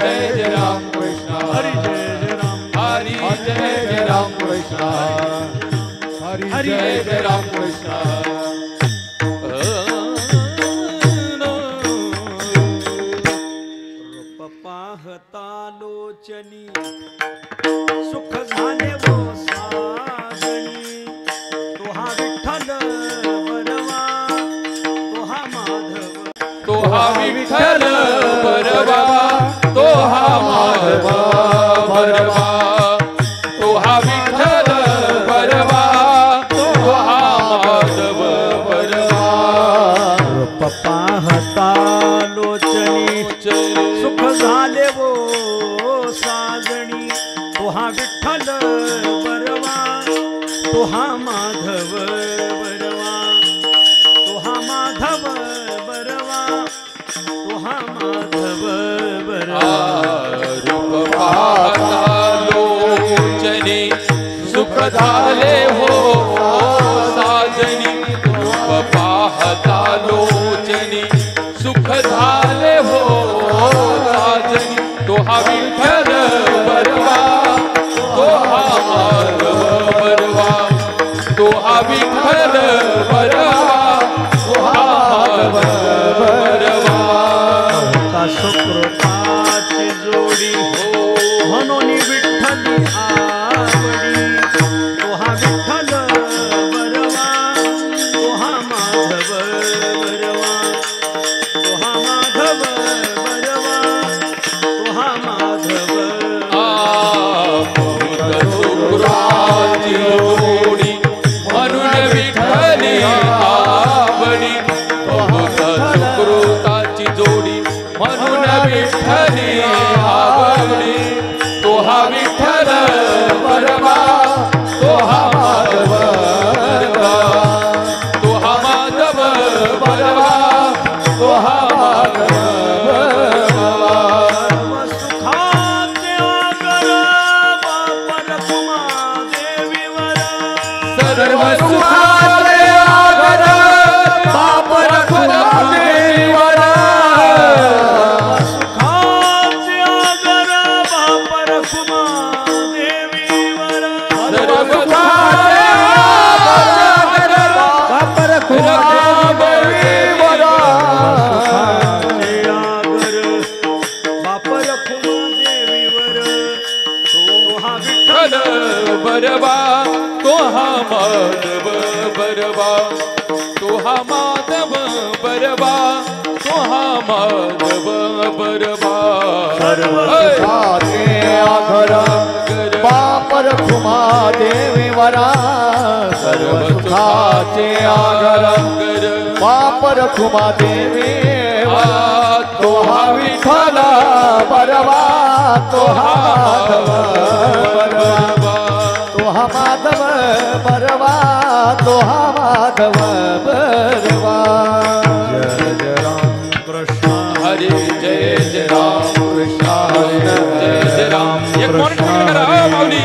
जय जय राम कृष्ण हरि जय जय राम हरि जय जय राम कृष्ण हरि जय जय राम कृष्ण पाहता लोचनी सुख झाले वो साजणी तोहा विठ्ठल बरवा तोहा माधव तोहा विठ्ठल बरवा तोहा माधव बरवा तोहा विठ्ठल बरवा तोहा माधव बरवा रूप पाहता लोचनी सुख झाले वो साजणी तोहा विठ्ठल बरवा तोहा माधव बरवा तोहा माधव बरवा तोहा माधव बरवा रूप पाहता लोचनी सुख झाले हो साजनी रूप पाहता लोचनी सुख झाले हो साजनी तोहा विठ्ठल बरवा तोहा माधव बरवा तोहा विठ्ठल बरवा तोहा माधव बरवा सुकृताची जोडी म्हणून विठ्ठली आवडी तोहा विठ्ठल बरवा तोहा माधव बरवा तोहा माधव बरवा तोहा माधव सुकृताची जोडी म्हणून विठ्ठली आवडी सुकृताची जोडी म्हणून विठ्ठली आवडी तोहा विठ्ठल बरवा तोहा माधव बरवा तोहा माधव बरवा तोहा माधव बरवा सुखाचे आगर बापर कुमा देवीवर सर्व सुखाचे आगर बापर कुमा देवीवर सुखाचे आगर बापर कुमा देवीवर सर्व सुखाचे आगर बापर कुमा देवीवर सुखाचे आगर बापर कुमा देवीवर तोहा विठ्ठल बरवा तोहा माधव बरवा तोहा माधव बरवा तोहा माधव बरवा सर्व सुखाचे आगर बापर खुमा देवीवरा सर्व सुखाचे आगर बापर खुमा देवीवरा तोहा विठ्ठल बरवा तोहा माधव बरवा तोहा माधव बरवा तोहा माधव बरवा जय जय राम कृष्ण हरे जय जय राम कृष्ण हरे जय जय राम एक मॉनिटर करा माऊली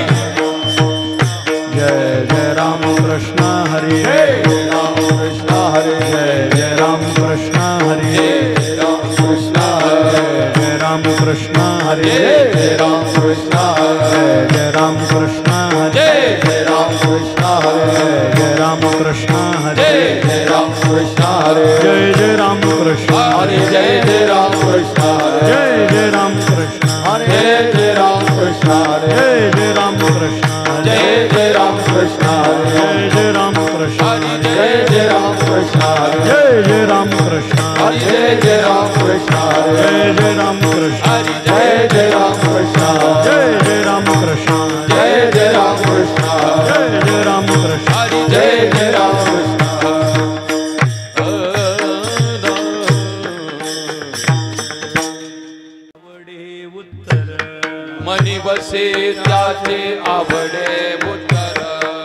जय जय राम कृष्ण हरी जय राम कृष्ण हरे जय जय राम कृष्ण हरी जय राम कृष्ण हरे जय राम कृष्ण हरी जय राम कृष्ण हरे जय राम कृष्ण हरी जय राम कृष्ण हरे जय राम कृष्ण हरी जय राम कृष्ण हरे जय जय राम कृष्ण हरे जय जय राम कृष्ण हरे जय जय राम कृष्ण हरे जय राम कृष्ण हरे जय जय राम कृष्ण जय जय राम कृष्ण हरे जय जय राम कृष्ण जय जय राम कृष्ण हरे जय जय राम कृष्ण जय जय राम कृष्ण जय जय राम कृष्ण जय जय राम कृष्ण जय जय राम कृष्ण जय जय राम कृष्ण जय जय राम कृष्ण जय जय राम कृष्ण आवडे उत्तर मनी बसे त्याचे आवडे उत्तर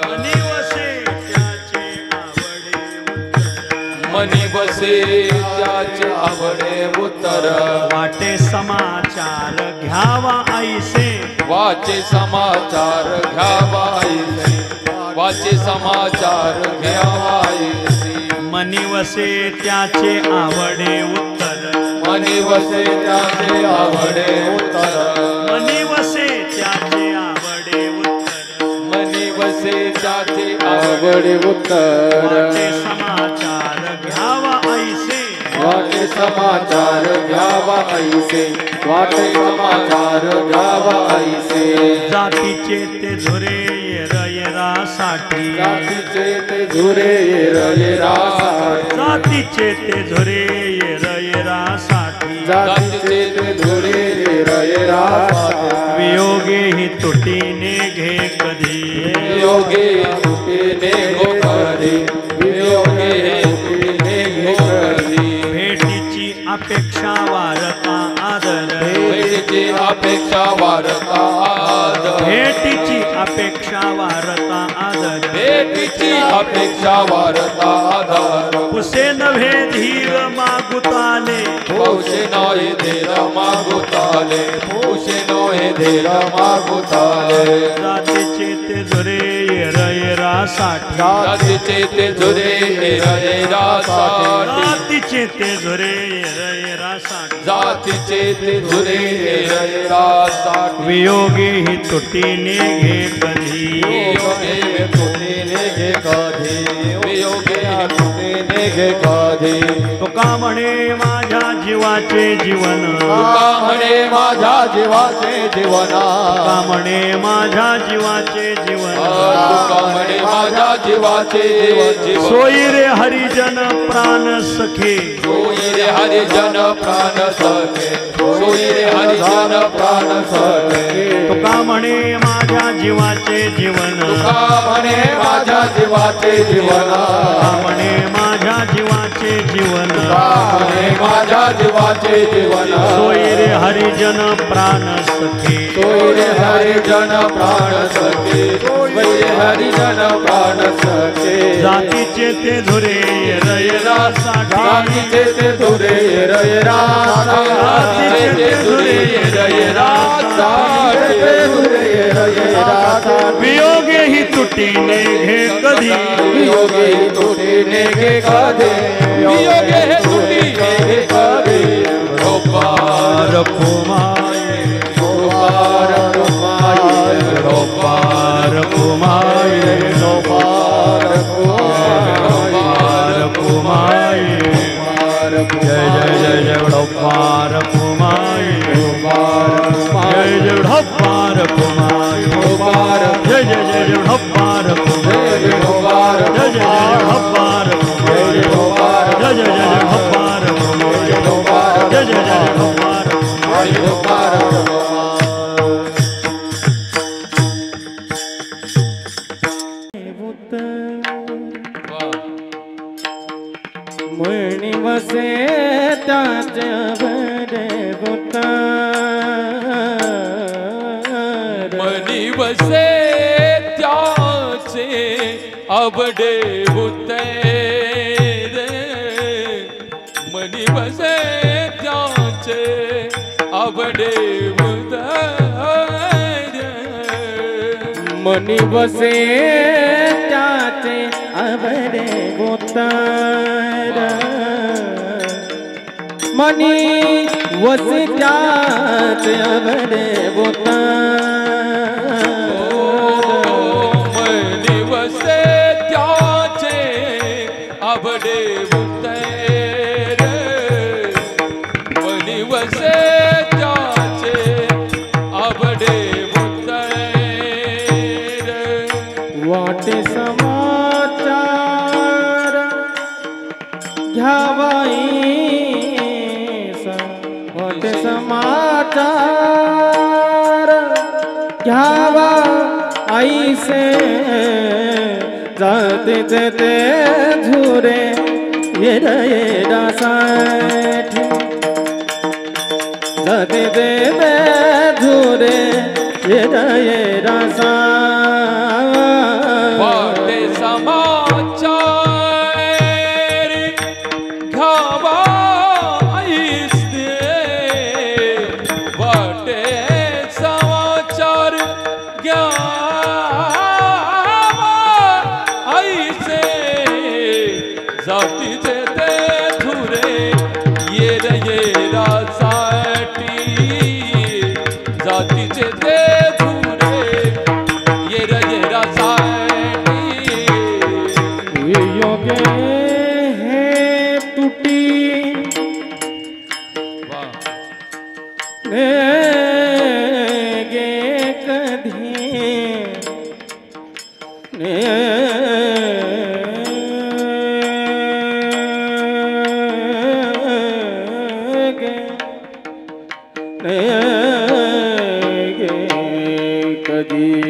मनी वसे त्याचे आवडे उत्तर मनी बसे त्याचे आवडे उत्तर वाटे समाचार घ्यावा ऐसे वाचे समाचार घ्यावायचे वाचे समाचार घ्यावायचे मनी वसे त्याचे आवडे उत्तर मनी वसे त्याचे आवडे उत्तर मनी वसे त्याचे आवडे उत्तर मनी वसे त्याचे आवडे उत्तर वाटे समाचार घ्यावा ऐसे वाटे समाचार घ्यावा ऐसे वाटे समाचार घ्यावा ऐसे जातीचे ते झुरे येरासाठी जातीचे ते झुरे येरासाठी जातीचे ते झुरे येरासाठी जातीचे ते झुरे येरासाठी वियोगे ही तुटीने घे कधी योगे तुटीने घे कधी वियोगे तुटीने घे कधी भेटीची अपेक्षा वारता आदर भेटीची अपेक्षा वारता आदर भेटीची अपेक्षा वारता आदर भेटीची अपेक्षा वारता आदर पुसे नव्हे धीर मागुताले पौषे नोहे धीर मागुताले पौषे नोहे धीर मागुताले जातीचे ते झुरे येरासाठी जातीचे ते झुरे येरासाठी जातीचे ते झुरे येरासाठी जातीचे ते झुरे येरासाठी वियोगे ही तुटीने घे कधी वियोगे तुटीने घे कधी वियोगे तुटीने घे कधी तुका म्हणे माझ्या जीवाचे जीवन तुका म्हणे माझ्या जीवाचे जीवना तुका म्हणे माझ्या जीवाचे जीवन तुका म्हणे माझ्या जीवाचे जीवन सोयी रे हरिजन प्राण सखे सोयी रे हरिजन प्राण सखे सोयी रे हरिजन प्राण सखे तुका म्हणे माझ्या जीवाचे जीवन तुका म्हणे माझ्या जीवाचे जीवना म्हणे माझ्या जीवाचे जीवन म्हणे माझ्या जीवाचे जीवना सोयी रे हरिजन प्राण सखे सोयी रे हरिजन प्राण सखे सोयी रे हरिजन प्राण सखे जातीचे ते झुरे रयरासाठी जातीचे ते धुरे जातीचे ते झुरे वियोगे ही तुटीने घे कधी वियोगे तुटीने घे कधी वियोगे हे तुटीने घे कधी रोपार कुमाये गोपार कुमार रोपार कुमाये गोपार रोपार कुमाये जय जय जय जय रोपार कुमाये जय जय रोपार कुमाये जय जय जय जय रोपार कुमाये जय जय जय रोपार कुमाये जय जय जय रोपार कुमाये जय जय जय रोपार मणी वसे त्याचे बडे मनी वसे त्याचे आवडे उतर मनी वसे त्याचे आवडे उतर मनी वसे त्याचे आवडे गोतर मनी वसे त्याचे आवडे गोतर मनी वसे त्याचे आवडे उतर मनी वसे त्याचे आवडे उतर वाटे समाचार घ्यावाई वाटे समाचार घ्यावा ऐसे जातीचे ते झुरे येरासाठी जातीचे ते झुरे येरासाठी वाटे समाचार घ्यावा ऐसे वाटे समाचार घ्यावा ऐसे जातीचे ते धुरे येरा जातीचे ते धुरे येरा येरा साठी योगे हे तुटी ने गे कधी ने गे कधी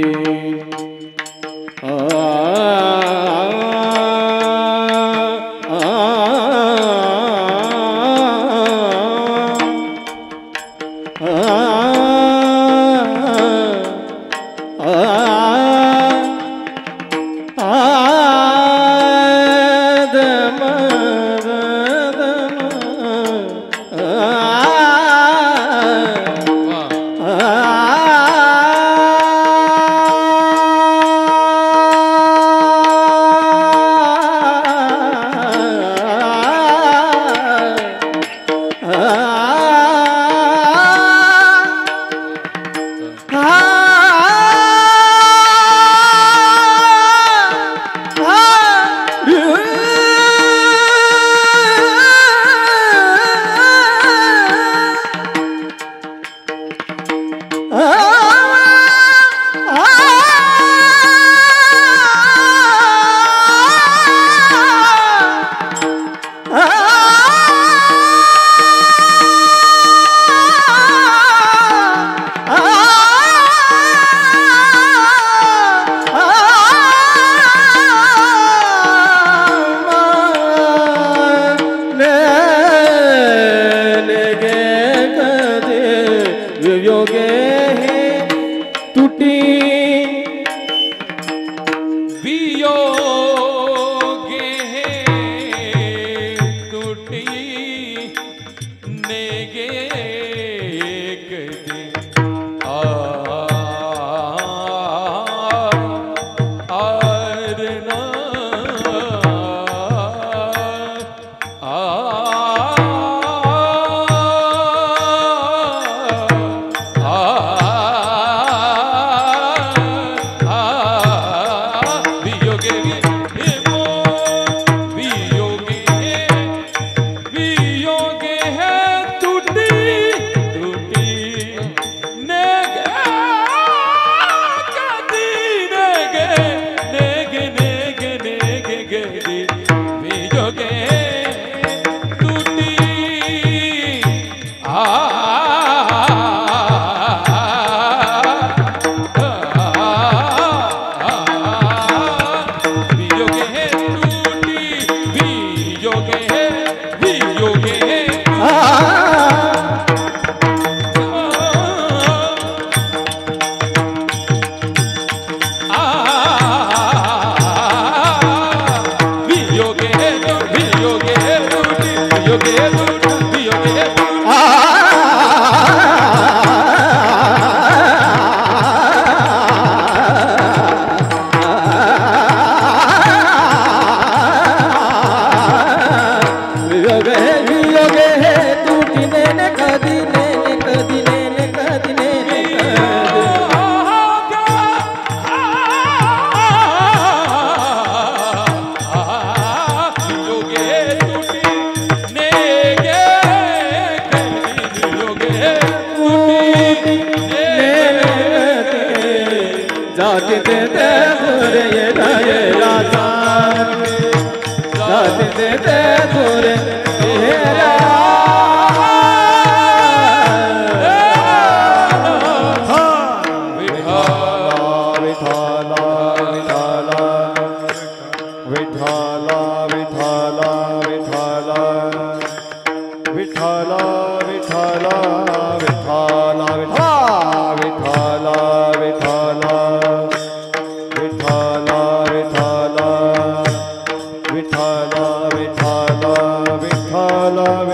विठ्ठला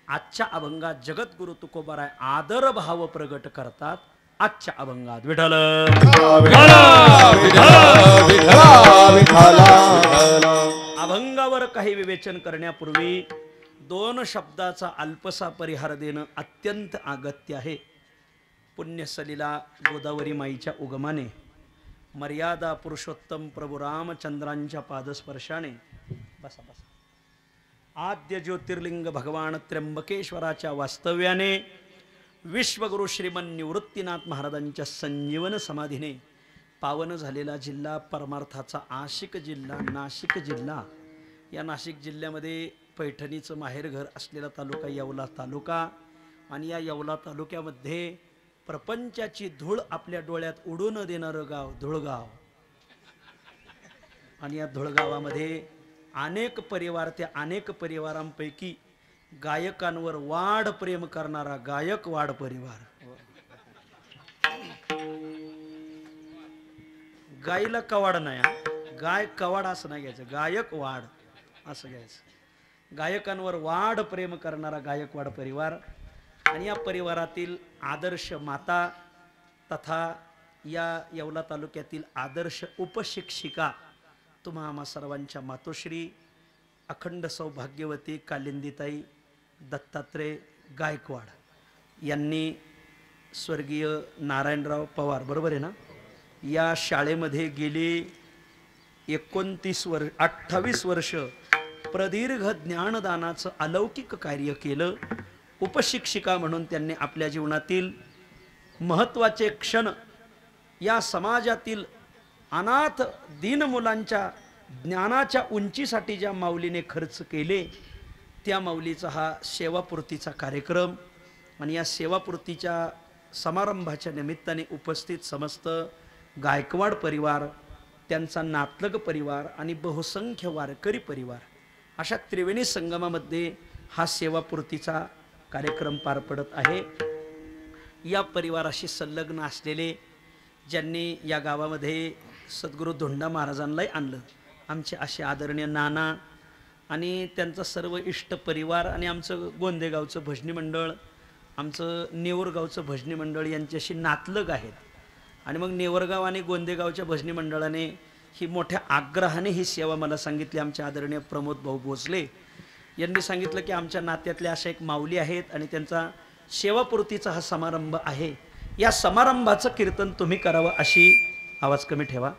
आजच्या अभंगात जगद्गुरु तुकोबाराय आदर भाव प्रगट करतात. आजच्या अभंगात विठ्ठल अभंगावर काही विवेचन करण्यापूर्वी 2 शब्दाचा अल्पसा परिहार देणं अत्यंत अगत्य आहे. पुण्यसलीला गोदावरी माईच्या उगमाने मर्यादा पुरुषोत्तम प्रभू रामचंद्रांच्या पादस्पर्शाने बसा बसा आद्य ज्योतिर्लिंग भगवान त्र्यंबकेश्वराच्या वास्तव्याने विश्वगुरु श्रीमन निवृत्तीनाथ महाराजांच्या संजीवन समाधीने पावन झालेला जिल्हा परमार्थाचा आशिक जिल्हा नाशिक जिल्हा. या नाशिक जिल्ह्यामध्ये पैठणीचं माहेरघर असलेला तालुका येवला तालुका आणि या येवला तालुक्यामध्ये प्रपंचाची धूळ आपल्या डोळ्यात उडून देणारं गाव धुळगाव. आणि या धुळगावामध्ये अनेक परिवार, त्या अनेक परिवारांपैकी गायकांवर वाढ प्रेम करणारा गायकवाड परिवार. गायला कवाड नाही, गाय कवाड असं नाही घ्यायचं, गायकवाड असं घ्यायचं. गायकांवर वाढ प्रेम करणारा गायकवाड परिवार आणि या परिवारातील आदर्श माता तथा या येवला तालुक्यातील आदर्श उपशिक्षिका तुम्हा आम्हा सर्वांच्या मातोश्री अखंड सौभाग्यवती कालिंदीताई दत्तात्रय गायकवाड यांनी स्वर्गीय नारायणराव पवार बरोबर आहे ना, या शाळेमध्ये गेली 28 वर्ष प्रदीर्घ ज्ञानदानाचं अलौकिक कार्य केलं. उपशिक्षिका म्हणून त्यांनी आपल्या जीवनातील महत्त्वाचे क्षण या समाजातील अनाथ दीन मुलांच्या ज्ञानाच्या उंचीसाठी ज्या माऊलीने खर्च केले त्या माऊलीचा हा सेवापूर्तीचा कार्यक्रम. आणि या सेवापूर्तीच्या समारंभाच्या निमित्ताने उपस्थित समस्त गायकवाड परिवार, त्यांचा नातलग परिवार आणि बहुसंख्य वारकरी परिवार अशा त्रिवेणी संगमामध्ये हा सेवापूर्तीचा कार्यक्रम पार पडत आहे. या परिवाराशी संलग्न असलेले ज्यांनी या गावामध्ये सद्गुरू धोंडा महाराजांनाही आणलं, आमचे असे आदरणीय नाना आणि त्यांचा सर्व इष्ट परिवार आणि आमचं गोंदेगावचं भजनी मंडळ, आमचं नेवरगावचं भजनी मंडळ यांच्याशी नातलग आहेत. आणि मग नेवरगाव आणि गोंदेगावच्या भजनी मंडळाने ही मोठ्या आग्रहाने ही सेवा मला सांगितली. आमचे आदरणीय प्रमोद भाऊ भोसले यांनी सांगितलं की आमच्या नात्यातल्या अशा एक माऊली आहेत आणि त्यांचा सेवापूर्तीचा हा समारंभ आहे, या समारंभाचं कीर्तन तुम्ही करावं अशी, आवाज कमी ठेवा,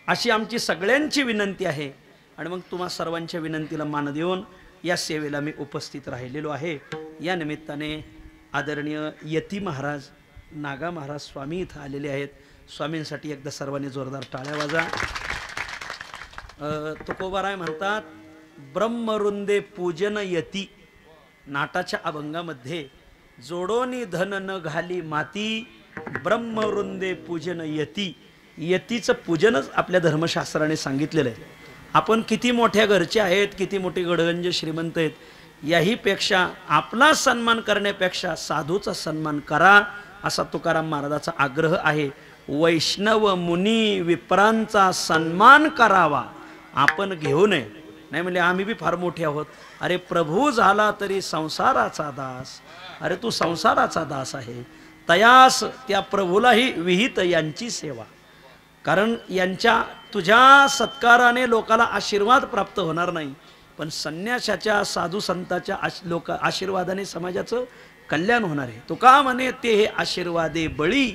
अशी आमची सगळ्यांची विनंती आहे. आणि मग तुम्हा सर्वांच्या विनंतीला मान देऊन या सेवेला मी उपस्थित राहिलेलो आहे. या निमित्ताने आदरणीय यती महाराज नागा महाराज स्वामी इथं आलेले आहेत. स्वामींसाठी एकदा सर्वांनी जोरदार टाळ्या वाजा. तुकोबाराय म्हणतात ब्रह्मरुंदे पूजन यती. नाटाच्या अभंगामध्ये जोडोनी धन न घाली माती, ब्रह्मरुंदे पूजन यती. यतीचं पूजनच आपल्या धर्मशास्त्राने सांगितलेलं आहे. आपण किती मोठ्या घरचे आहेत, किती मोठे गडगंज श्रीमंत आहेत, याहीपेक्षा आपला सन्मान करण्यापेक्षा साधूचा सन्मान करा असा तुकाराम महाराजाचा आग्रह आहे. वैष्णव मुनी विप्रांचा सन्मान करावा, आपण घेऊ नये. नाही म्हणजे आम्ही बी फार मोठे आहोत. अरे प्रभू झाला तरी संसाराचा दास, अरे तू संसाराचा दास आहे. तयास त्या प्रभूलाही विहित यांची सेवा. कारण यांच्या तुझ्या सत्काराने लोकाला आशीर्वाद प्राप्त होणार नाही, पण संन्यासाच्या साधू संताच्या आशीर्वादाने समाजाचं कल्याण होणार आहे. तो का म्हणे ते हे आशीर्वादे बळी,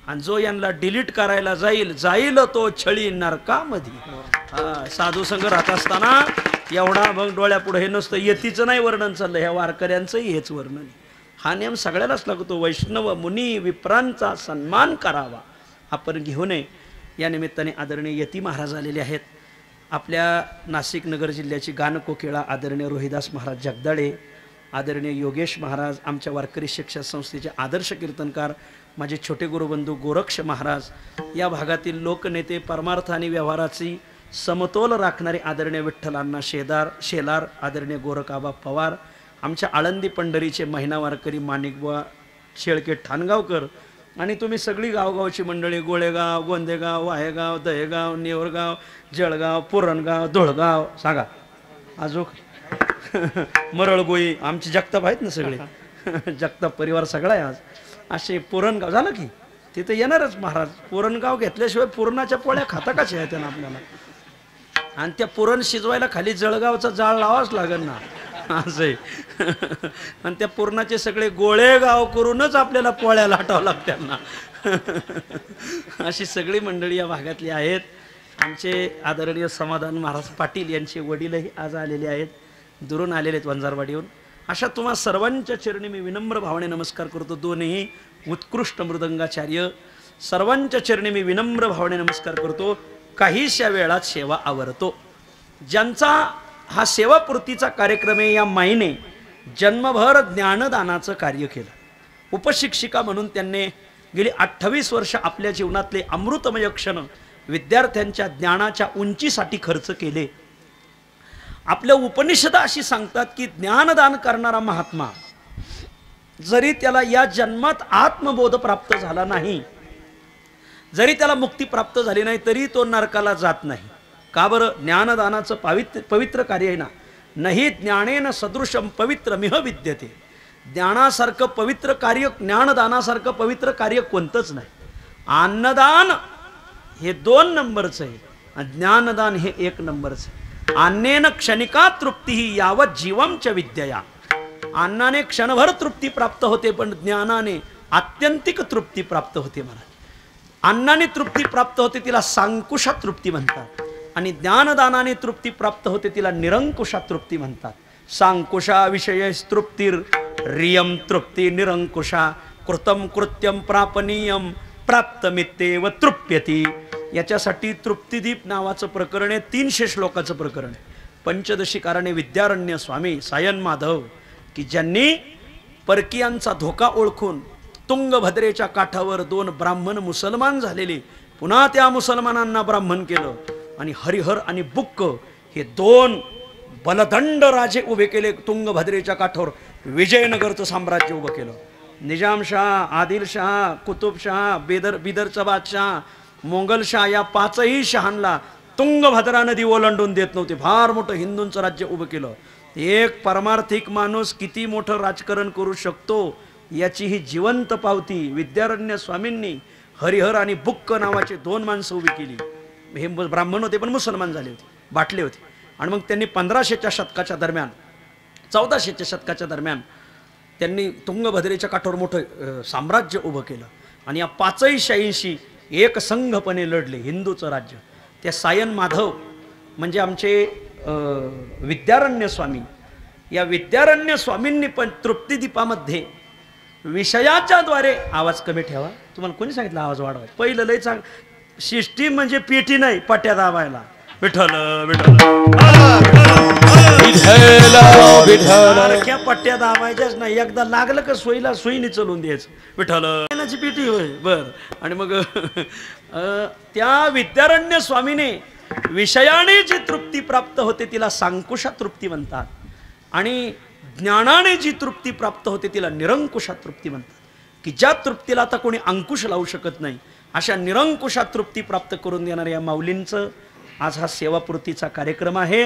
आणि जो यांना डिलीट करायला जाईल तो छळी नरकामध्ये. साधू संघ राहत असताना एवढा मग डोळ्यापुढे हे नसतं. यतीचं नाही वर्णन चाललं, ह्या वारकऱ्यांचंही हेच वर्णन. हा नियम सगळ्यालाच लागतो. वैष्णव मुनी विप्रांचा सन्मान करावा, आपण घेऊ नये. या निमित्ताने आदरणीय यती महाराज आलेले आहेत. आपल्या नाशिक नगर जिल्ह्याची गानकोकिळा आदरणीय रोहिदास महाराज जगदाळे, आदरणीय योगेश महाराज, आमच्या वारकरी शिक्षण संस्थेचे आदर्श कीर्तनकार माझे छोटे गुरुबंधू गोरक्ष महाराज, या भागातील लोकनेते, परमार्थ आणि व्यवहाराची समतोल राखणारे आदरणीय विठ्ठलांना शेलार, आदरणीय गोरखाबा पवार, आमच्या आळंदी पंढरीचे महिना वारकरी माणिकबुवा शेळके ठाणगावकर, आणि तुम्ही सगळी गावगावची मंडळी, गोळेगाव, गोंदेगाव, वाहेगाव, दहेगाव, नेवरगाव, जळगाव, पुरणगाव, धुळगाव, सांगा अजून मरळगोई आमचे जगताप आहेत ना सगळे जगताप परिवार सगळा आहे आज. असे पुरणगाव झालं की तिथे येणारच महाराज. पुरणगाव घेतल्याशिवाय पुरणाच्या पोळ्या खाता कशा आहेत ना आपल्याला. आणि त्या पुरण शिजवायला खाली जळगावचा जाळ लावाच लागेल ना असं आहे. आणि त्या पुरणाचे सगळे गोळे गाव करूनच आपल्याला पोळ्या लाटावं लागतात ना. अशी सगळी मंडळी या भागातली आहेत. आमचे आदरणीय समाधान महाराज पाटील यांचे वडीलही आज आलेले आहेत, दुरून आलेले आहेत वंजारवाडीहून. अशा तुम्हा सर्वांच्या चरणी मी विनम्र भावने नमस्कार करतो. दोन्ही उत्कृष्ट मृदंगाचार्य सर्वांच्या चरणी मी विनम्र भावने नमस्कार करतो. काहीशा वेळात सेवा आवरतो. ज्यांचा हा सेवापूर्तीचा कार्यक्रम आहे, या माईने जन्मभर ज्ञानदानाचं कार्य केलं. उपशिक्षिका म्हणून त्यांनी गेली 28 वर्ष आपल्या जीवनातले अमृतमय क्षण विद्यार्थ्यांच्या ज्ञानाच्या उंचीसाठी खर्च केले. आपल्या उपनिषद अशी सांगतात की ज्ञानदान करणारा महात्मा जरी त्याला या जन्मात आत्मबोध प्राप्त झाला नाही, जरी त्याला मुक्ती प्राप्त झाली नाही, तरी तो नरकाला जात नाही. का बरं? ज्ञानदानाचं पवित्र कार्य आहे ना. नाही ज्ञानेन सदृशम पवित्रमिह विद्यते. ज्ञानासारखं पवित्र कार्य, ज्ञानदानासारखं पवित्र कार्य कोणतंच नाही. अन्नदान हे 2 नंबरचं आहे, ज्ञानदान हे 1 नंबरचं आहे. अन्नेन क्षणिका तृप्ती ही यावत जीवमच विद्यया. अन्नाने क्षणभर तृप्ती प्राप्त होते, पण ज्ञानाने आत्यंतिक तृप्ती प्राप्त होते. मला अन्नाने तृप्ती प्राप्त होते तिला सांकुशा तृप्ती म्हणतात, आणि ज्ञानदानाने तृप्ती प्राप्त होते तिला निरंकुशा तृप्ती म्हणतात. सांकुशा विषय तृप्तीर रियम तृप्ती निरंकुशा कृतम कृत्यम प्रापनीयम प्राप्तमित्येव तृप्यती. याच्यासाठी तृप्तिदीप नावाचं प्रकरण आहे. 300 श्लोकाचं प्रकरण आहे. पंचदशी कारणे विद्यारण्य स्वामी सायन माधव की ज्यांनी परकीयांचा धोका ओळखून तुंगभद्रेच्या काठावर 2 ब्राह्मण मुसलमान झालेले, पुन्हा त्या मुसलमानांना ब्राह्मण केलं, आणि हरिहर आणि बुक्क हे 2 बलदंड राजे उभे केले तुंगभद्रेच्या काठावर. विजयनगरचं साम्राज्य उभं केलं. निजामशाह, आदिलशाह, कुतुबशाह, बिदरचा बादशाह, मोंगलशाह या 5ही शहांना तुंगभद्रा नदी ओलांडून देत नव्हते. फार मोठं हिंदूंचं राज्य उभं केलं. एक परमार्थिक माणूस किती मोठं राजकारण करू शकतो याची ही जिवंत पावती विद्यारण्य स्वामींनी हरिहर आणि बुक्क नावाचे 2 माणसं उभी केली. हे ब्राह्मण होते पण मुसलमान झाले होते, बाटले होते. आणि मग त्यांनी 1500च्या शतकाच्या दरम्यान, 1400च्या शतकाच्या दरम्यान त्यांनी तुंगभद्रेच्या काठावर मोठं साम्राज्य उभं केलं. आणि या 5ही शाहींशी एक संघपणे लढले हिंदूचं राज्य. त्या सायन माधव म्हणजे आमचे विद्यारण्य स्वामी. या विद्यारण्य स्वामींनी पण तृप्तिदीपामध्ये विषयाच्या द्वारे आवाज कमी ठेवा. तुम्हाला कोणी सांगितलं आवाज वाढवा? पहिलं लय चांग सिस्टीम म्हणजे पेटी नाही, पट्या दाबायला. विठ्ठल विठ्ठल विठ्ठल पट्ट्या दाबायच्याच नाही. एकदा लागलं का सोयीला सोयीने चलून द्यायचं. विठ्ठल पेटी होय बर. आणि मग त्या विद्यारण्य स्वामीने विषयाने जी तृप्ती प्राप्त होते तिला सांकुशा तृप्ती म्हणतात, आणि ज्ञानाने जी तृप्ती प्राप्त होते तिला निरंकुशा तृप्ती म्हणतात. की ज्या तृप्तीला आता कोणी अंकुश लावू शकत नाही अशा निरंकुशा तृप्ती प्राप्त करून देणाऱ्या या माऊलींचं आज हा सेवापूर्तीचा कार्यक्रम आहे.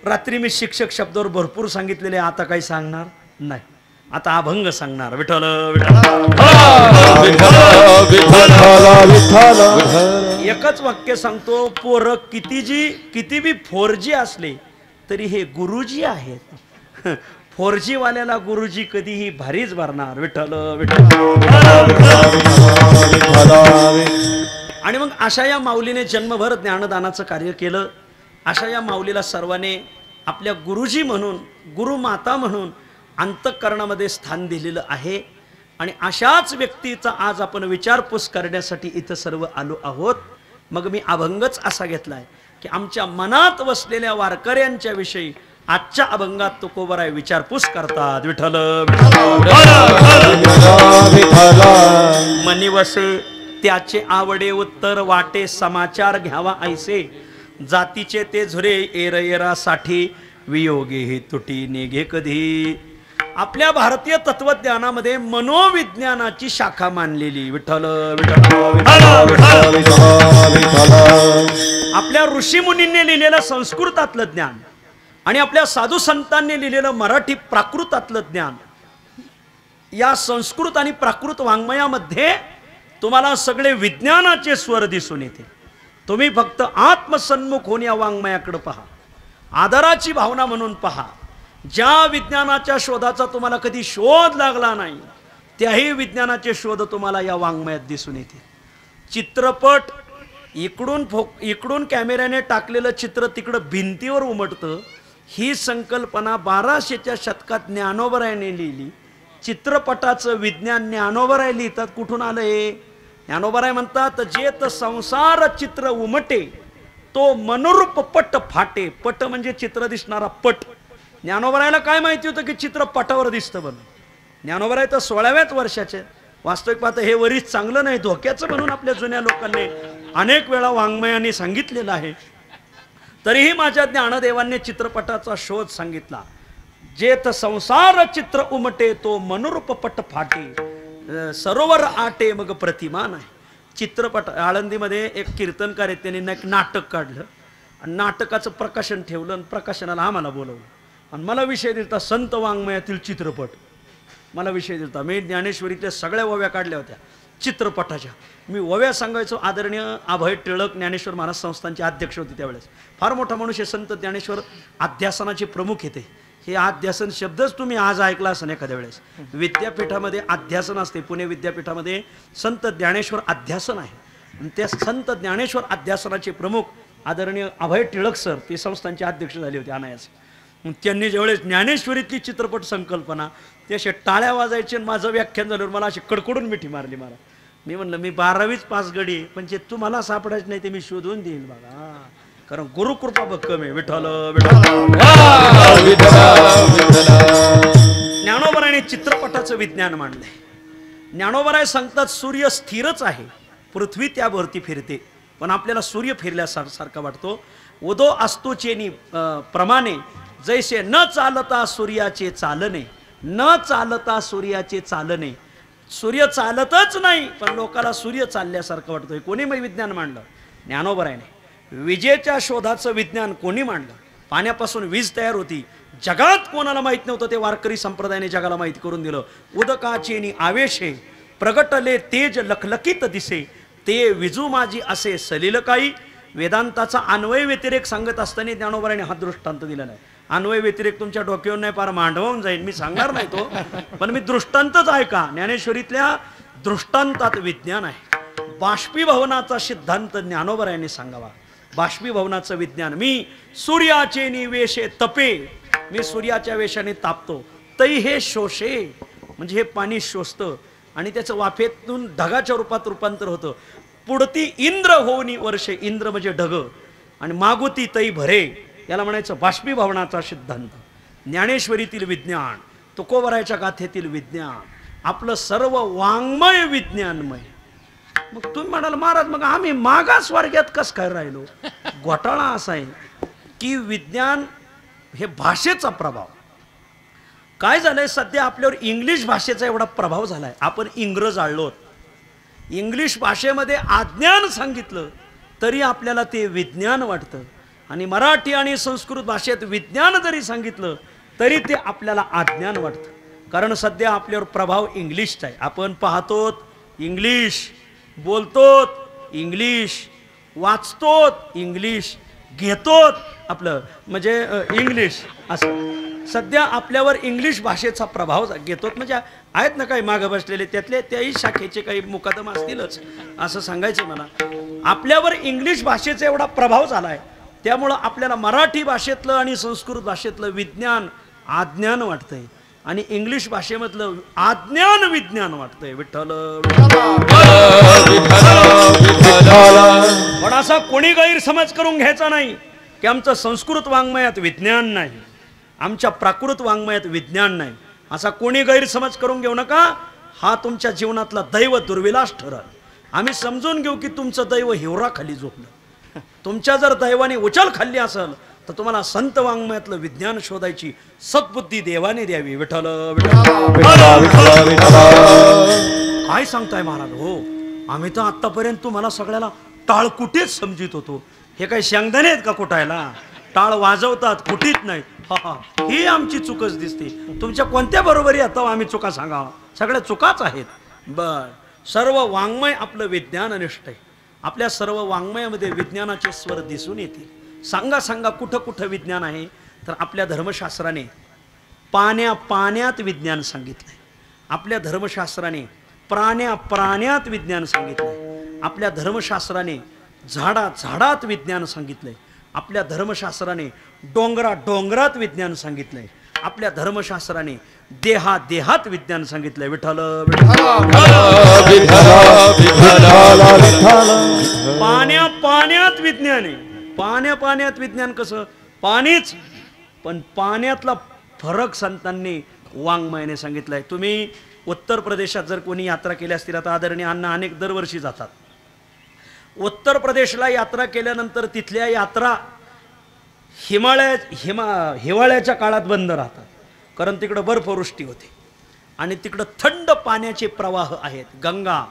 रात्री मी शिक्षक शब्दावर भरपूर सांगितलेले, आता काही सांगणार नाही. आता अभंग सांगणार. विठ्ठल एकच वाक्य सांगतो. पोरं किती बी 4G असले तरी हे गुरुजी आहेत. 4G वाल्याला गुरुजी कधीही भारीच भरणार. विठ्ठल विठ्ठल. आणि मग अशा या माऊलीने जन्मभर ज्ञानदानाचं कार्य केलं. अशा या माऊलीला सर्वांनी आपल्या गुरुजी म्हणून, गुरुमाता म्हणून अंतःकरणामध्ये स्थान दिलेलं आहे. आणि अशाच व्यक्तीचा आज आपण विचारपूस करण्यासाठी इथं सर्व आलो आहोत. मग मी अभंगच असा घेतलाय की आमच्या मनात वसलेल्या वारकऱ्यांच्या विषयी आजच्या अभंगात तुकोबराय विचारपूस करतात. विठ्ठल मनी वसे त्याचे आवडे उत्तर वाटे समाचार घ्यावा ऐसे जातीचे ते झुरे एरएरासाठी वियोगे हे तुटी निघे कधी. आपल्या भारतीय तत्वज्ञानामध्ये मनोविज्ञानाची शाखा मानलेली. विठ्ठल आपल्या ऋषीमुनींनी लिहिलेलं संस्कृतातलं ज्ञान आणि आपल्या साधू संतांनी लिहिलेलं मराठी प्राकृतातलं ज्ञान, या संस्कृत आणि प्राकृत वाङ्मयामध्ये तुम्हाला सगळे विज्ञानाचे स्वर दिसून येते. तुम्ही फक्त आत्मसन्मुख होऊन या वाङ्मयाकडे पहा, आदराची भावना म्हणून पहा. ज्या विज्ञानाच्या शोधाचा तुम्हाला कधी शोध लागला नाही, त्याही विज्ञानाचे शोध तुम्हाला या वाङ्मयात दिसून येतील. चित्रपट इकडून कॅमेऱ्याने टाकलेलं चित्र तिकडं भिंतीवर उमटतं, ही संकल्पना 1200च्या शतकात ज्ञानोबरायाने लिहिली. चित्रपटाचं विज्ञान ज्ञानोबराय लिहितात. कुठून आलं हे? ज्ञानोबराय म्हणतात, जे तर संसार चित्र उमटे तो मनोरूप पट फाटे. पट म्हणजे चित्र दिसणारा पट. ज्ञानोबरायला काय माहिती होतं की चित्र पटावर दिसतं म्हणून? ज्ञानोबराय तर 16व्याच वर्षाचे. वास्तविक पाहता हे वरीच चांगलं नाही, धोक्याचं म्हणून आपल्या जुन्या लोकांनी अनेक वेळा वाङ्मयाने सांगितलेलं आहे. तरीही माझ्या ज्ञानदेवांनी चित्रपटाचा शोध सांगितला. जेथ संसार चित्र उमटे तो मनोरूप पट फाटे, सरोवर आटे मग प्रतिमान आहे. चित्रपट आळंदीमध्ये एक कीर्तनकार आहेत, त्यांनी एक नाटक काढलं आणि नाटकाचं प्रकाशन ठेवलं आणि प्रकाशनाला आम्हाला बोलवलं आणि मला विषय दिलता संत वाङ्मयातील चित्रपट. मला विषय दिलता. मी ज्ञानेश्वरीतल्या सगळ्या ओव्या काढल्या होत्या चित्रपटाच्या. मी ओव्या सांगायचो. आदरणीय अभय टिळक ज्ञानेश्वर महाराज संस्थांचे अध्यक्ष होते त्यावेळेस. फार मोठा माणूस आहे संत ज्ञानेश्वर अध्यासनाचे प्रमुख येते. हे अध्यासन शब्दच तुम्ही आज ऐकला असेल एखाद्या वेळेस. विद्यापीठामध्ये अध्यासन असते. पुणे विद्यापीठामध्ये संत ज्ञानेश्वर अध्यासन आहे आणि त्या संत ज्ञानेश्वर अध्यासनाचे प्रमुख आदरणीय अभय टिळक सर ते संस्थांचे अध्यक्ष झाले होते अनायास. त्यांनी ज्यावेळेस ज्ञानेश्वरीतली चित्रपट संकल्पना ते असे टाळ्या वाजायचे आणि माझं व्याख्यान झाल्यावर मला अशी कडकडून मिठी मारली मला. मी म्हणलं मी 12वीच पास गडी, पण जे तुम्हाला सापडायचं नाही ते मी शोधून देईल बघा, कारण गुरुकृपा भक्कम आहे. विठ्ठल ज्ञानोबरायाने चित्रपटाचं विज्ञान मांडलंय. ज्ञानोबराय सांगतात सूर्य स्थिरच आहे, पृथ्वी त्यावरती फिरते, पण आपल्याला सूर्य फिरल्यासारखा वाटतो. उदो असतोचेनी प्रमाणे जैसे न चालता सूर्याचे चालणे, न चालता सूर्याचे चालणे. सूर्य चालतच नाही पण लोकाला सूर्य चालल्यासारखं वाटतोय. कोणी मग विज्ञान मांडलं? ज्ञानोबरायाने. विजेच्या शोधाचं विज्ञान कोणी मांडलं? पाण्यापासून वीज तयार होती. जगात कोणाला माहित नव्हतं ते वारकरी संप्रदायाने जगाला माहिती करून दिलं. उदकाचेनी आवेशे प्रगटले तेज लखलखित दिसे, ते विजू माझी असे सलील काही. वेदांताचा अन्वय व्यतिरेक सांगत असताना ज्ञानोबरायाने हा दृष्टांत दिला नाही. अन्वय व्यतिरेक तुमच्या डोक्यावर नाही, फार मांडवून जाईल, मी सांगणार नाही तो, पण मी दृष्टांतच ऐका. ज्ञानेश्वरीतल्या दृष्टांतात विज्ञान आहे. बाष्पीभवनाचा सिद्धांत ज्ञानोबरायाने सांगावा. बाष्पीभवनाचं विज्ञान. मी सूर्याचे निवेशे तपे, मी सूर्याच्या वेशाने तापतो. तै हे शोषे, म्हणजे हे पाणी शोषतं आणि त्याचं वाफेतून ढगाच्या रूपात रूपांतर होतं. पुढती इंद्र होऊनी वर्षे, इंद्र म्हणजे ढग, आणि मागुती तै भरे, याला म्हणायचं बाष्पीभवनाचा सिद्धांत. ज्ञानेश्वरीतील विज्ञान, तुकोबरायाच्या गाथेतील विज्ञान, आपलं सर्व वाङ्मय विज्ञानमय. मग तुम्ही म्हणाल महाराज मग आम्ही मागास वर्गात कसं काय राहिलो? घोटाळा असा आहे की विज्ञान हे भाषेचा प्रभाव. काय झालंय सध्या आपल्यावर इंग्लिश भाषेचा एवढा प्रभाव झालाय. आपण इंग्रज आळलोत. इंग्लिश भाषेमध्ये अज्ञान सांगितलं तरी आपल्याला ते विज्ञान वाटतं, आणि मराठी आणि संस्कृत भाषेत विज्ञान जरी सांगितलं तरी ते आपल्याला अज्ञान वाटतं. कारण सध्या आपल्यावर प्रभाव इंग्लिशचा आहे. आपण पाहतोत इंग्लिश, बोलतोत इंग्लिश, वाचतोत इंग्लिश, घेतोत आपलं म्हणजे इंग्लिश. असं सध्या आपल्यावर इंग्लिश भाषेचा प्रभाव घेतोत. म्हणजे आहेत ना काही मागं बसलेले, त्यातले त्याही शाखेचे काही मुकादम असतीलच असं सांगायचं मला. आपल्यावर इंग्लिश भाषेचा एवढा प्रभाव झाला आहे, त्यामुळं आपल्याला मराठी भाषेतलं आणि संस्कृत भाषेतलं विज्ञान अज्ञान वाटतंय आणि इंग्लिश भाषेमधलं अज्ञान विज्ञान वाटतंय. विठ्ठल. पण असा कोणी गैरसमज करून घ्यायचा नाही की आमचं संस्कृत वाङ्मयात विज्ञान नाही, आमच्या प्राकृत वाङ्मयात विज्ञान नाही. असा कोणी गैरसमज करून घेऊ नका. हा तुमच्या जीवनातला दैव दुर्विलास ठरल. आम्ही समजून घेऊ की तुमचं दैव हिवरा खाली झोपलं. तुमच्या जर दैवाने उचल खाल्ली असेल तर तुम्हाला संत वाङ्मयातलं विज्ञान शोधायची सद्बुद्धी देवाने द्यावी. विठ्ठल. काय सांगताय महाराज? हो, आम्ही तर आतापर्यंत तुम्हाला सगळ्याला टाळकुटीच समजित होतो. हे काही शेंगदाणे आहेत का कुटायला? टाळ वाजवतात, कुटीत नाही. ही आमची चूकच दिसते. तुमच्या कोणत्या बरोबरी आता आम्ही चुका सांगावा? सगळ्या चुकाच आहेत. बर, सर्व वाङ्मय आपलं विज्ञाननिष्ठ आहे. आपल्या सर्व वाङ्मयामध्ये विज्ञानाचे स्वर दिसून येतील. सांगा सांगा कुठं कुठं विज्ञान आहे? तर आपल्या धर्मशास्त्राने पाण्यात विज्ञान सांगितलंय. आपल्या धर्मशास्त्राने प्राण्यात विज्ञान सांगितलंय. आपल्या धर्मशास्त्राने झाडात विज्ञान सांगितलंय. आपल्या धर्मशास्त्राने डोंगरात विज्ञान सांगितलंय. आपल्या धर्मशास्त्राने देहात विज्ञान सांगितलंय. विठ्ठल पाण्यात विज्ञान आहे. पाण्यात विज्ञान कसं? पाणीच, पण पाण्यातला फरक संतांनी वाङ्मयाने सांगितलाय. तुम्ही उत्तर प्रदेशात जर कोणी यात्रा केली असतील, आता आदरणीय अण्णा अनेक दरवर्षी जातात उत्तर प्रदेशला. यात्रा केल्यानंतर तिथल्या यात्रा हिवाळ्याच्या काळात बंद राहतात, कारण तिकडं बर्फवृष्टी होते आणि तिकडं थंड पाण्याचे प्रवाह आहेत. गंगा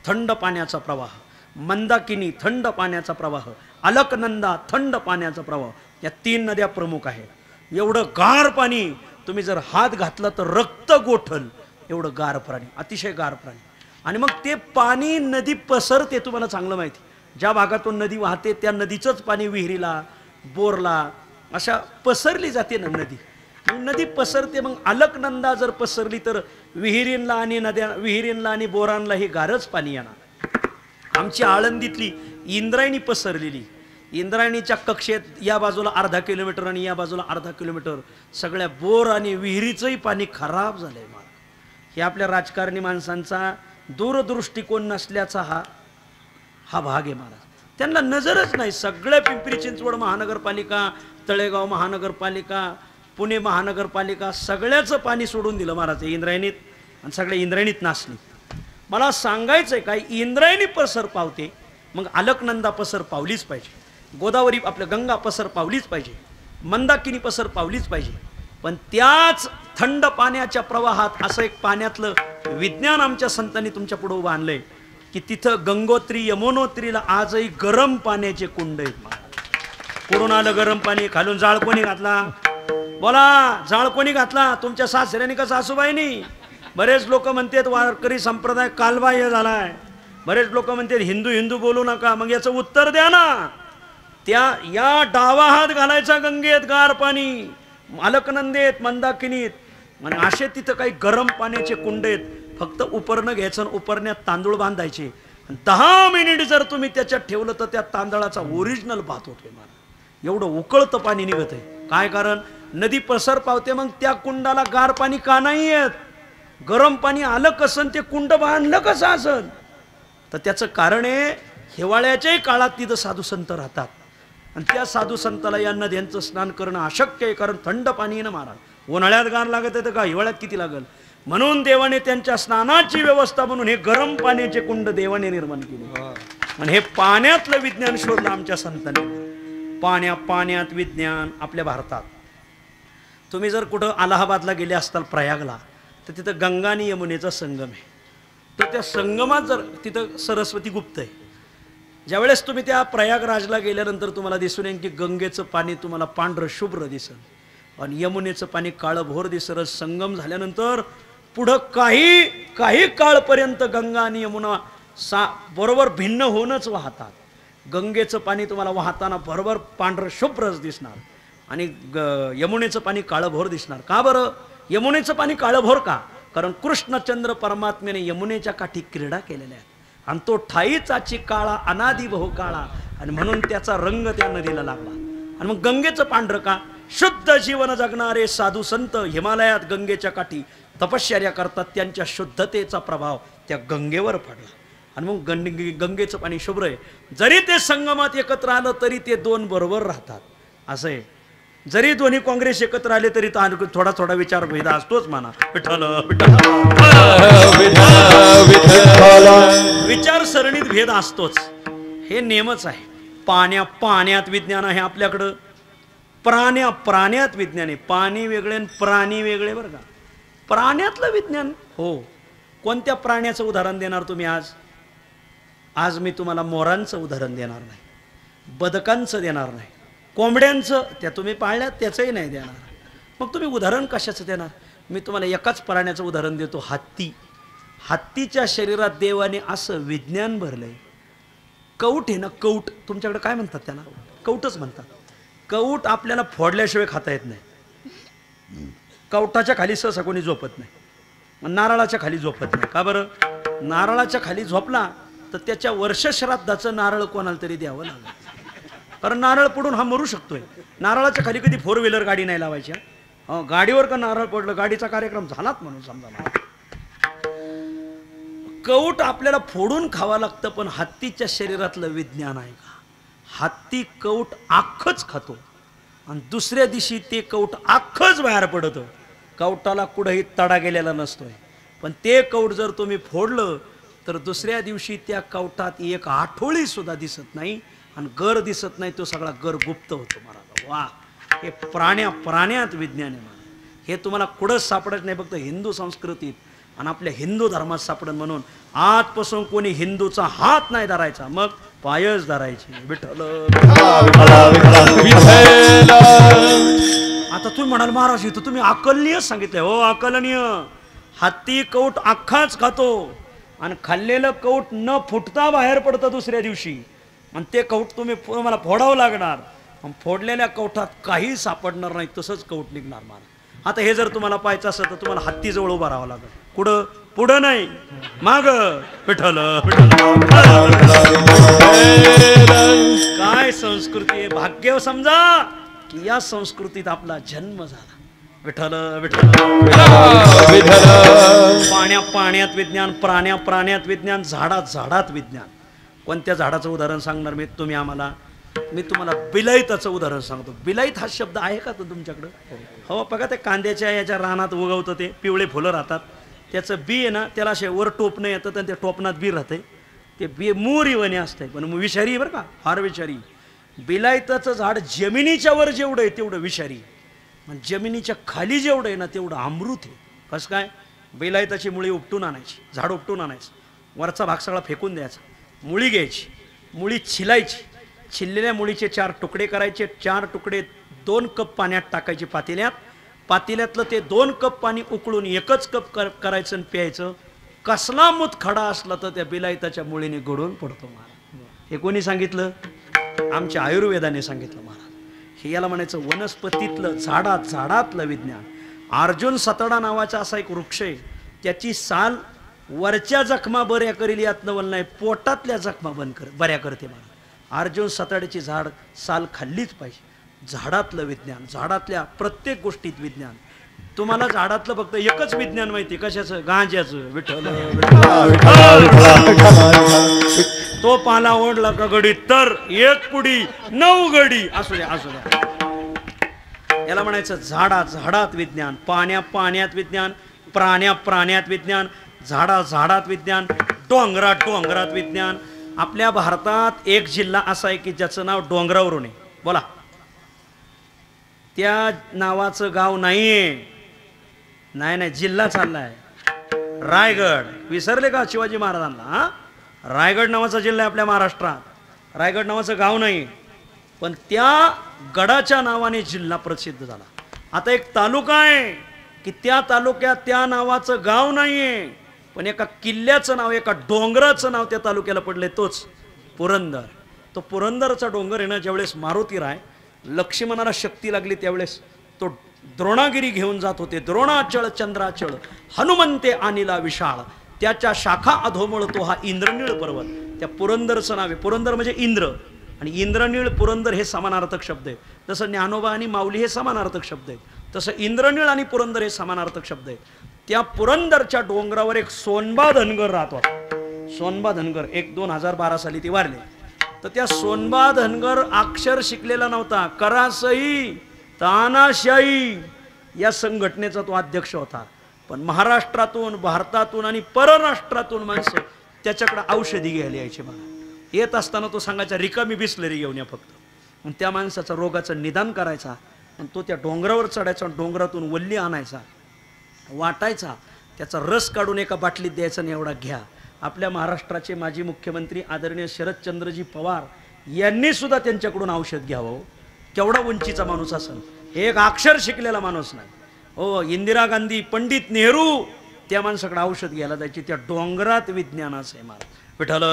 थंड पाण्याचा प्रवाह, मंदाकिनी थंड पाण्याचा प्रवाह, अलकनंदा थंड पाण्याचा प्रवाह, या 3 नद्या प्रमुख आहेत. एवढं गार पाणी तुम्ही जर हात घातला तर रक्त गोठल, एवढं गार पाणी, अतिशय गार पाणी. आणि मग ते पाणी नदी पसरते. तुम्हाला चांगलं माहिती, ज्या भागातून नदी वाहते त्या नदीचंच पाणी विहिरीला, बोरला अशा पसरली जाते ना नदी. मग नदी पसरते. मग अलकनंदा जर पसरली तर विहिरींना आणि बोरांना हे गारच पाणी येणार. आमची आळंदीतली इंद्रायणी पसरलेली, इंद्रायणीच्या कक्षेत या बाजूला अर्धा किलोमीटर आणि या बाजूला अर्धा किलोमीटर सगळ्या बोर आणि विहिरीचंही पाणी खराब झालंय. मला हे आपल्या राजकारणी माणसांचा दूरदृष्टिकोन नसल्याचा हा भाग आहे महाराज. त्यांना नजरच नाही. सगळ्या पिंपरी चिंचवड महानगरपालिका, तळेगाव महानगरपालिका, पुणे महानगरपालिका सगळ्याचं पाणी सोडून दिलं महाराज इंद्रायणीत, आणि सगळ्या इंद्रायणीत नाचली. मला सांगायचंय काय, इंद्रायणी पसर पावते, मग अलकनंदा पसर पावलीच पाहिजे, गोदावरी आपलं गंगा पसर पावलीच पाहिजे, मंदाकिनी पसर पावलीच पाहिजे. पण त्याच थंड पाण्याच्या प्रवाहात असं एक पाण्यातलं विज्ञान आमच्या संतांनी तुमच्या पुढे उभं आणलंय की तिथं गंगोत्री यमुनोत्रीला आजही गरम पाण्याचे कुंड आहेत. कुठून आलं गरम पाणी? खालून जाळ कोणी घातला? बोला, जाळ कोणी घातला? तुमच्या सासऱ्याने का सासूबाईनी? बरेच लोक म्हणतात वारकरी संप्रदाय कालबाह्य झालाय. बरेच लोक म्हणतात हिंदू बोलू नका. मग याचं उत्तर द्या ना. या डावा हात घालायचा गंगेत गार पाणी, अलकनंदेत, मंदाकिनीत, आणि असे तिथं काही गरम पाण्याचे कुंड आहेत. फक्त उपरणं घ्यायचं, उपरण्यात तांदूळ बांधायचे, 10 मिनिट जर तुम्ही त्याच्यात ठेवलं तर त्या तांदळाचा ओरिजिनल भात होतोय. मला एवढं उकळतं पाणी निघत आहे. काय कारण? नदी पसर पावते. मग त्या कुंडाला गार पाणी का नाही येत? गरम पाणी आलं कसं? ते कुंड बांधलं कसं असन? तर त्याचं कारण आहे, हिवाळ्याच्याही काळात तिथं साधू संत राहतात, आणि त्या साधू संताला या नद्यांचं स्नान करणं अशक्य आहे, कारण थंड पाणी ना महाराज. उन्हाळ्यात गार लागत आहे तर का हिवाळ्यात किती लागल? म्हणून देवाने त्यांच्या स्नानाची व्यवस्था म्हणून हे गरम पाण्याचे कुंड देवाने निर्माण केले. आणि हे पाण्यातलं विज्ञान शोधलं आमच्या संतांनी. पाण्यात विज्ञान आपल्या भारतात. तुम्ही जर कुठं अलाहाबादला गेले असताल, प्रयागला, तर तिथं गंगा आणि यमुनेचा संगम आहे. तर त्या संगमात जर तिथं सरस्वती गुप्त आहे. ज्यावेळेस तुम्ही त्या प्रयागराजला गेल्यानंतर तुम्हाला दिसून येईल की गंगेचं पाणी तुम्हाला पांढरं शुभ्र दिसेल आणि यमुनेचं पाणी काळभोर दिसेल. संगम झाल्यानंतर पुढं काही काळपर्यंत गंगा आणि यमुना बरोबर भिन्न होऊनच वाहतात. गंगेचं पाणी तुम्हाला वाहताना बरोबर पांढरं शुभ्रच दिसणार आणि यमुनेचं पाणी काळभोर दिसणार. का बरं यमुनेचं पाणी काळभोर का? कारण कृष्णचंद्र परमात्म्याने यमुनेच्या काठी क्रीडा केलेल्या आहेत, आणि तो ठाईचाची काळा अनादि बहु काळा, आणि म्हणून त्याचा रंग त्या नदीला लागला. आणि मग गंगेचं पांढरं का? शुद्ध जीवन जगणारे साधू संत हिमालयात गंगेच्या काठी तपश्चर्या करतात, त्यांच्या शुद्धतेचा प्रभाव त्या गंगेवर पडला, आणि मग गंगेचं पाणी शुभ्र आहे. जरी ते संगमात एकत्र आलं तरी ते दोन बरोबर राहतात. असं आहे. जरी दोन्ही काँग्रेस एकत्र आले तरी थोडा थोडा विचार भेद असतोच म्हणा. विचार सरणीत भेद असतोच, हे नेमच आहे. पाण्यात विज्ञान आहे आपल्याकडं, प्राण्यात विज्ञान आहे. पाणी वेगळे आणि प्राणी वेगळे बरं का. प्राण्यातलं विज्ञान हो. कोणत्या प्राण्याचं उदाहरण देणार तुम्ही? आज मी तुम्हाला मोरांचं उदाहरण देणार नाही, बदकांचं देणार नाही, कोंबड्यांचं त्या तुम्ही पाळल्यात त्याचंही नाही देणार. मग तुम्ही उदाहरण कशाचं देणार? मी तुम्हाला एकाच प्राण्याचं उदाहरण देतो, हत्ती. हत्तीच्या शरीरात देवाने असं विज्ञान भरलंय. कौट आहे ना, कौट, तुमच्याकडे काय म्हणतात त्याला? कौटच म्हणतात. कौट आपल्याला फोडल्याशिवाय खाता येत नाही. कवटाच्या खाली सहसा कोणी झोपत नाही, मग नारळाच्या खाली झोपत नाही. का बरं? नारळाच्या खाली झोपला तर त्याच्या वर्षश्राद्धाचं नारळ कोणाला तरी द्यावं लागलं, कारण नारळ पडून हा मरू शकतोय. नारळाच्या खाली कधी 4 व्हीलर गाडी नाही लावायची. गाडीवर का नारळ पडलं, गाडीचा कार्यक्रम झालाच म्हणून समजा. कौट आपल्याला फोडून खावं लागतं, पण हत्तीच्या शरीरातलं विज्ञान आहे का? हत्ती कौट अख्खच खातो आणि दुसऱ्या दिवशी ते कौट अख्खच बाहेर पडतं. कौटाला कुठंही तडा गेलेला नसतोय, पण ते कौट जर तुम्ही फोडलं तर दुसऱ्या दिवशी त्या कवटात एक आठवळी सुद्धा दिसत नाही आणि गर दिसत नाही, तो सगळा गर गुप्त होतो. महाराज वा, हे प्राण्यात विज्ञान आहे महाराज. हे तुम्हाला कुठंच सापडत नाही, फक्त हिंदू संस्कृतीत आणि आपल्या हिंदू धर्मात सापडन. म्हणून आजपासून कोणी हिंदूचा हात नाही धरायचा, मग पायच धरायचे. विठ्ठल. आता तुम्ही म्हणाल महाराज इथं तुम्ही अकलनीय सांगितलंय. हो, अकलनीय. हत्ती कौट अख्खाच खातो आणि खाल्लेलं कौट न फुटता बाहेर पडतं दुसऱ्या दिवशी, आणि ते कौट तुम्हाला फोडावं लागणार. फोडलेल्या कौटात काही सापडणार नाही, तसंच कौट निघणार महाराज. आता हे जर तुम्हाला पाहायचं असेल तर तुम्हाला हत्तीजवळ उभं राहावं लागेल. कुठं? पुढं नाही, माग. विठ्ठल. काय संस्कृती आहे! भाग्य समजा की या संस्कृतीत आपला जन्म झाला. विठ्ठल विठ्ठल. पाण्यात विज्ञान, प्राण्यात विज्ञान, झाडात विज्ञान. कोणत्या झाडाचं उदाहरण सांगणार मी तुम्ही आम्हाला? मी तुम्हाला बिलाईताचं उदाहरण सांगतो. बिलाईत हा शब्द आहे का तो तुमच्याकडं? हो, बघा ते कांद्याच्या याच्या रानात उगवतं, ते पिवळे फुलं राहतात. त्याचं बी आहे ना, त्याला असे वर टोपणं येतं आणि त्या टोपणात बी राहते. ते बी मोरीवणे असते, पण विषारी बरं का, फार विषारी. बिलाईताचं झाड जमिनीच्या वर जेवढं आहे तेवढं विषारी, म्हणजे जमिनीच्या खाली जेवढं आहे ना तेवढं अमृत आहे. कसं काय? बिलाईताची मुळी उपटून आणायची, झाड उपटून आणायचं, वरचा भाग सगळा फेकून द्यायचा, मुळी घ्यायची, मुळी छिलायची, छिललेल्या मुळीचे 4 तुकडे करायचे, 4 तुकडे 2 कप पाण्यात टाकायचे पातेल्यात. पातेल्यातलं ते 2 कप पाणी उकळून 1च कप करायचं आणि प्यायचं. कसला मुतखडा असला तर त्या बिलाईताच्या मुळीने गळून पडतो महाराज. हे कोणी सांगितलं? आमच्या आयुर्वेदाने सांगितलं महाराज. हे याला म्हणायचं वनस्पतीतलं, झाडातलं विज्ञान. अर्जुन सतडा नावाचा असा एक वृक्ष आहे, त्याची साल वरच्या जखमा बऱ्या करेल यातनं वल नाही, पोटातल्या जखमा बऱ्या करते महाराज. अर्जुन सतड्याची झाड साल खाल्लीच पाहिजे. झाडातलं विज्ञान, झाडातल्या प्रत्येक गोष्टीत विज्ञान. तुम्हाला झाडातलं फक्त एकच विज्ञान माहिती, कशाचं? गांज्याचं. विठ्ठल. तो पाला ओढला का गडी तर 1 पुडी 9 गडी. असू द्या. याला म्हणायचं झाडात विज्ञान, पाण्यात विज्ञान, प्राण्यात विज्ञान, झाडात विज्ञान, डोंगरात विज्ञान. आपल्या भारतात एक जिल्हा असा आहे की ज्याचं नाव डोंगरावरून आहे. बोला, त्या नावाचं गाव नाहीये. नाही, जिल्हा चाललाय रायगड. विसरले का शिवाजी महाराजांना? रायगड नावाचा जिल्हा आहे आपल्या महाराष्ट्रात. रायगड नावाचं गाव नाही, पण त्या गडाच्या नावाने जिल्हा प्रसिद्ध झाला. आता एक तालुका आहे की त्या तालुक्यात त्या नावाचं गाव नाहीये, पण एका किल्ल्याचं नाव, एका डोंगराचं नाव त्या तालुक्याला पडले, तोच पुरंदर. तो पुरंदरचा डोंगर आहे ना, ज्यावेळेस मारुतीराय लक्ष्मणाला शक्ती लागली त्यावेळेस तो द्रोणागिरी घेऊन जात होते. द्रोणाचळ चंद्राचळ हनुमंते आणिला विशाळ, त्याच्या शाखा अधोमळ तो हा इंद्रनीळ पर्वत. त्या पुरंदरचं नाव आहे. पुरंदर म्हणजे इंद्र, आणि इंद्रनीळ पुरंदर हे समानार्थक शब्द आहे. जसं ज्ञानोबा आणि माऊली हे समानार्थक शब्द आहेत, तसं इंद्रनीळ आणि पुरंदर हे समानार्थक शब्द आहेत. त्या पुरंदरच्या डोंगरावर एक सोनबा धनगर राहतो. सोनबा धनगर 2012 साली ते वारले. तर त्या सोनबा धनगर अक्षर शिकलेला नव्हता. करासई तानाशाही या संघटनेचा तो अध्यक्ष होता. पण महाराष्ट्रातून, भारतातून आणि परराष्ट्रातून माणसं त्याच्याकडे औषधी घ्यायला यायचे. मला येत असताना तो सांगायचा रिकामी बिस्लरी घेऊन या फक्त. मग त्या माणसाचं रोगाचं निदान करायचा आणि तो त्या डोंगरावर चढायचा, डोंगरातून वल्ली आणायचा, वाटायचा, त्याचा रस काढून एका बाटलीत द्यायचा आणि एवढा घ्या. आपल्या महाराष्ट्राचे माजी मुख्यमंत्री आदरणीय शरदचंद्रजी पवार यांनी सुद्धा त्यांच्याकडून औषध घ्यावं. केवढा उंचीचा माणूस असेल. एक अक्षर शिकलेला माणूस नाही. हो, इंदिरा गांधी, पंडित नेहरू त्या माणसाकडे औषध घ्यायला जायची. त्या डोंगरात विज्ञानाचं आहे महाराज. विठ्ठल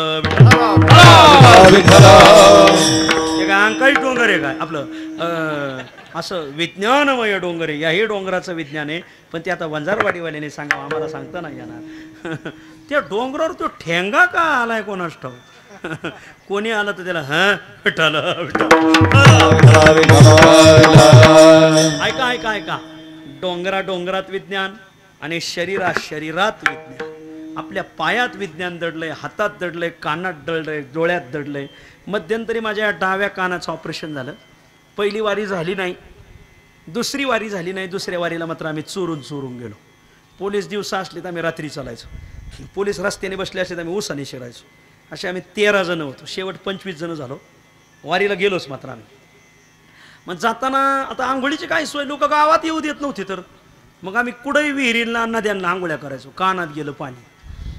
एक अंकाळी डोंगर आहे काय आपलं असं विज्ञानमय डोंगर आहे. याही डोंगराचं विज्ञान आहे. पण ते आता वंजारवाडीवाल्याने सांगा, आम्हाला सांगता नाही येणार. त्या डोंगरावर तो ठेंगा का आलाय कोणास ठाऊक. कोणी आलं तर त्याला विठ्ठल ऐका ऐका ऐका. डोंगरात विज्ञान आणि शरीरात विज्ञान. आपल्या पायात विज्ञान दडलंय, हातात दडलंय, कानात दडलंय, डोळ्यात दडलंय. मध्यंतरी माझ्या डाव्या कानाचं ऑपरेशन झालं. पहिली वारी झाली नाही, दुसरी वारी झाली नाही. दुसऱ्या वारीला मात्र आम्ही चोरून गेलो. पोलीस दिवसा असले तर आम्ही रात्री चालायचो. पोलीस रस्त्याने बसले असले तर आम्ही उसाने शिरायचो. असे आम्ही 13 जण होतो. शेवट 25 जण झालो. वारीला गेलोच मात्र आम्ही. मग जाताना आता आंघोळीची काय सोय, लोक गावात येऊ देत नव्हते. तर मग आम्ही कुठेही विहिरीला नद्यांना आंघोळ्या करायचो. कानात गेलं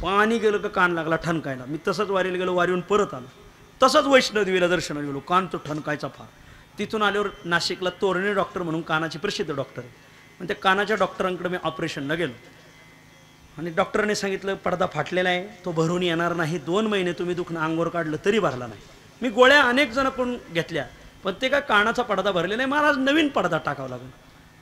पाणी गेलं का कान लागला ठणकायला. मी तसंच वारीला गेलो, वारीहून परत आलो. तसंच वैष्णोदेवीला दर्शनाला गेलो, कान तो ठणकायचा फार. तिथून आल्यावर नाशिकला तोरणे डॉक्टर म्हणून कानाचे प्रसिद्ध डॉक्टर आहे. मग त्या कानाच्या डॉक्टरांकडे मी ऑपरेशनला गेलो आणि डॉक्टरांनी सांगितलं पडदा फाटलेला आहे, तो भरून येणार नाही. 2 महिने तुम्ही दुखणं अंगावर काढलं तरी भरला नाही. मी गोळ्या अनेक जणांकडून घेतल्या, पण ते काय कानाचा पडदा भरले नाही. महाराज नवीन पडदा टाकावा लागला.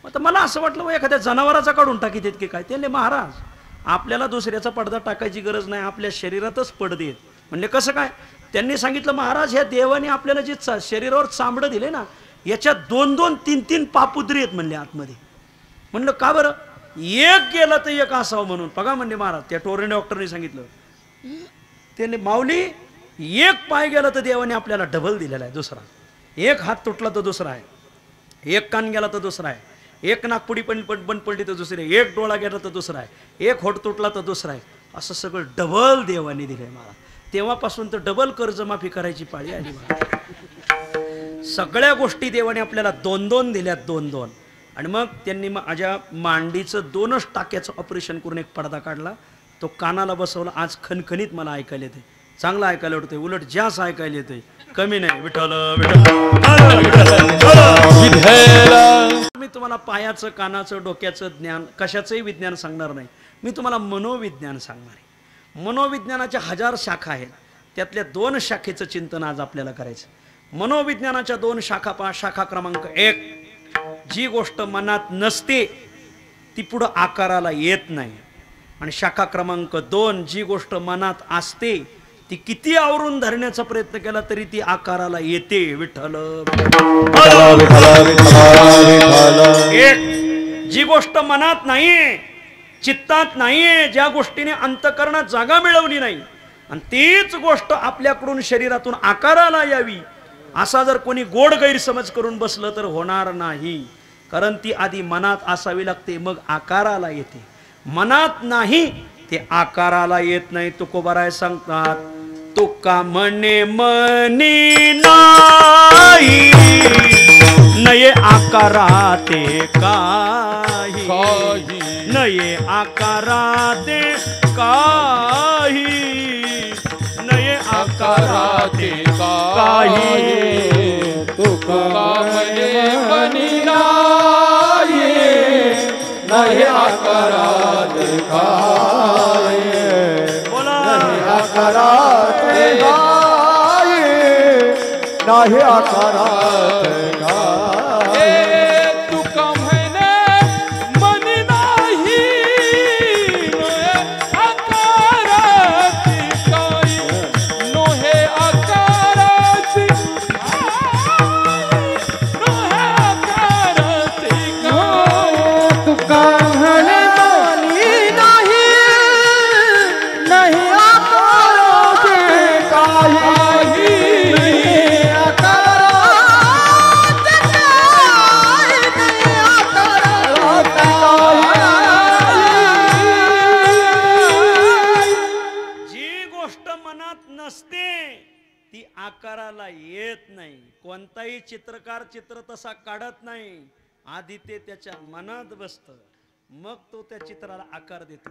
आता मला असं वाटलं एखाद्या जनावराचा काढून टाकीत की काय. ते महाराज आपल्याला दुसऱ्याचा पडदा टाकायची गरज नाही, आपल्या शरीरातच पडदे आहेत. म्हणले कसं काय. त्यांनी सांगितलं महाराज ह्या देवाने आपल्याला जे शरीरावर चामडं दिले ना, याच्यात 2-2, 3-3 पापुद्री आहेत म्हणले आतमध्ये. म्हणलं का बरं. एक गेलं तर एक असावं म्हणून. बघा म्हणले महाराज त्या टोरणे डॉक्टरने सांगितलं. त्याने माऊली एक पाय गेला तर देवाने आपल्याला डबल दिलेला आहे. दुसरा एक हात तुटला तर दुसरा आहे, एक कान गेला तर दुसरा आहे, एक नागपुडी बंद पडली तर दुसरी आहे, एक डोळा गेला तर दुसरा आहे, एक होठ तुटला तर दुसरा आहे. असं सगळं डबल देवाने दिलंय मला. तेव्हापासून तर डबल कर्जमाफी करायची पाळी आली मला. सगळ्या गोष्टी देवाने आपल्याला 2-2 दिल्यात, 2-2. आणि मग त्यांनी माझ्या मांडीचं 2च टाक्याचं ऑपरेशन करून एक पडदा काढला, तो कानाला बसवला. आज खणखणीत मला ऐकायला येते, चांगलं ऐकायला येते, उलट जास्त ऐकायला येते, कमी नाही. विठ्ठल मी तुम्हाला पायाचं, कानाचं, डोक्याचं ज्ञान, कशाचंही विज्ञान सांगणार नाही. मी तुम्हाला मनोविज्ञान सांगणार आहे. मनोविज्ञानाच्या 1000 शाखा आहेत, त्यातल्या 2 शाखेचं चिंतन आज आपल्याला करायचं. मनोविज्ञानाच्या 2 शाखा. शाखा क्रमांक 1, जी गोष्ट मनात नसते ती पुढं आकाराला येत नाही. आणि शाखा क्रमांक 2, जी गोष्ट मनात असते ती किती आवरून धरण्याचा प्रयत्न केला तरी ती आकाराला येते. विठ्ठल. एक, जी गोष्ट मनात नाहीये, चित्तात नाहीये, ज्या गोष्टीने अंतकरणात जागा मिळवली नाही, आणि तीच गोष्ट आपल्याकडून शरीरातून आकाराला यावी असा जर कोणी गोड गैरसमज करून बसलं तर होणार नाही. कारण ती आधी मनात असावी लागते, मग आकाराला येते. मनात नाही ते आकाराला येत नाही. तुकोबाराय सांगतात, तुका म्हणे मनी नाही, नये आकाराते काही, नये आकाराते काही, नये आकाराते काही. तुका म्हणे मनी नाही, नये आकाराते काही. बोला आकाराते गाये, नाही आकारात गाये. तुका म्हणे मनी नाही, नये आकाराते काही, नये आकाराते काही, नये आकाराते काही. तुका म्हणे मनी नाही, नाही आकारात काही, आकारात काही, आकारात काही. जी गोष्ट मनात नसते ती आकाराला येत नाही. कोणताही चित्रकार चित्र तसा काढत नाही, आधी ते त्याच्या मनात बसतं, मग तो त्या चित्राला आकार देतो.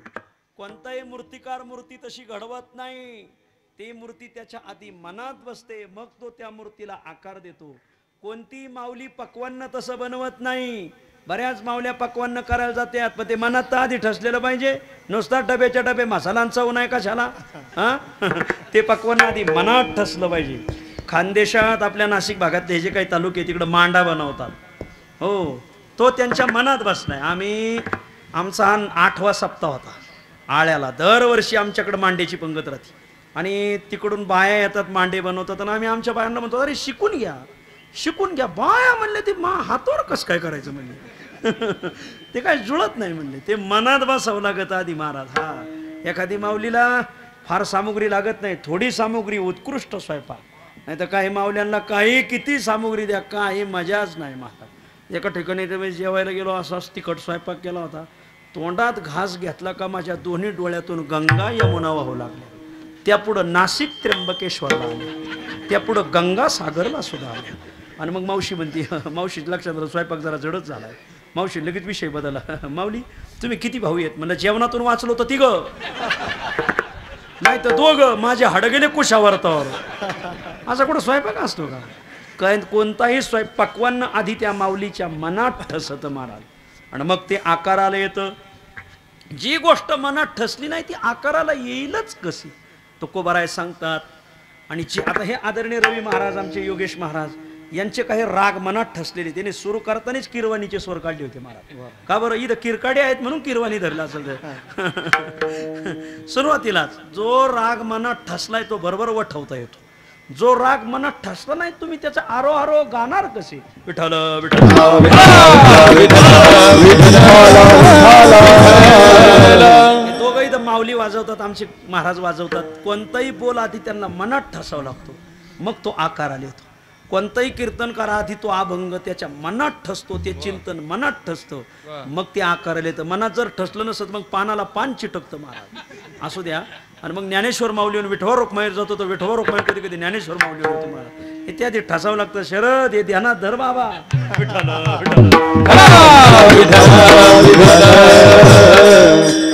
कोणताही मूर्तिकार मूर्ती तशी घडवत नाही, ती मूर्ती त्याच्या आधी मनात बसते, मग तो त्या मूर्तीला आकार देतो. कोणती माऊली पक्वान्न तसं बनवत नाही. बऱ्याच माऊल्या पक्वान्न करायला जातात, पण ते मनात तर आधी ठसलेलं पाहिजे. नुसता डब्याच्या डबे मसालांचा उन्हाय कशाला हा ते पक्वान्न आधी मनात ठसलं पाहिजे. खानदेशात आपल्या नाशिक भागात हे जे काही तालुके तिकडं मांडा बनवतात, हो तो त्यांच्या मनात बसलाय. आमचा हा 8वा सप्ताह होता आळ्याला. दरवर्षी आमच्याकडे मांड्याची पंगत राहते आणि तिकडून बाया येतात मांडे बनवतात आणि आम्ही आमच्या बायांना म्हणतो अरे शिकून घ्या शिकून घ्या. बाया म्हणले ते हातोड कसं काय करायचं म्हणले ते काय जुळत नाही म्हणले. ते मनात बसावं लागत आधी महाराज. हा एखादी माऊलीला फार सामुग्री लागत नाही, थोडी सामुग्री उत्कृष्ट स्वयंपाक. नाही तर काही माऊल्यांना काही किती सामुग्री द्या काही मजाच नाही महाराज. एका ठिकाणी ते जेवायला गेलो, असाच तिखट स्वयंपाक केला होता. तोंडात घास घेतला का माझ्या दोन्ही डोळ्यातून गंगा यमुना वाहू लागल्या. त्यापुढं नाशिक त्र्यंबकेश्वरला आले, त्यापुढं गंगा सागरला सुद्धा आल्या. आणि मग मावशी म्हणते, मावशी लक्षात आलं स्वयंपाक जरा जडच झालाय. मावशी लगेच विषय बदलला. माऊली तुम्ही किती भाऊ आहेत म्हणलं. जेवणातून वाचलो तर 3 नाही तर 2. माझे हाड गेले कुशावर्तावर. असा कुठं स्वयंपाक असतो का? काय कोणताही स्वयंपाकवांना आधी त्या माऊलीच्या मनात ठसत महाराज आणि मग ते आकाराला येतं. जी गोष्ट मनात ठसली नाही ती आकाराला येईलच कशी तुकोबाराय सांगतात. आणि जी आता हे आदरणीय रवी महाराज आमचे योगेश महाराज यांचे काही राग मनात ठसलेले, त्याने सुरू करतानाच किरवाणीचे स्वर काढले होते महाराज. का बरं? इथं किरकाडे आहेत म्हणून किरवाणी धरला असेल. सुरुवातीलाच जो राग मनात ठसलाय तो बरोबर वठवता येतो. जो राग मनात ठसला नाही तुम्ही त्याचा आरो गाणार कसे? विठ्ठल विठ्ठल दोघंही तर माऊली वाजवतात, आमचे महाराज वाजवतात. कोणताही बोल आधी त्यांना मनात ठसावा लागतो मग तो आकाराला येतो. कोणताही कीर्तनकार आधी तो अभंग त्याच्या मनात ठसतो, ते चिंतन मनात ठसतं मग ते आकाराला येतं. मनात जर ठसलं नसत मग पानाला पान चिटकतं महाराज. असू द्या. आणि मग ज्ञानेश्वर माऊलीवर विठोबा रोखमाईर जातो तर विठोबा रोखमाईर कधी कधी ज्ञानेश्वर माऊलीवर होतो महाराज. हे त्याआधी ठसावं लागतं. शरद हे ध्यानात धर बाबा. विठ्ठल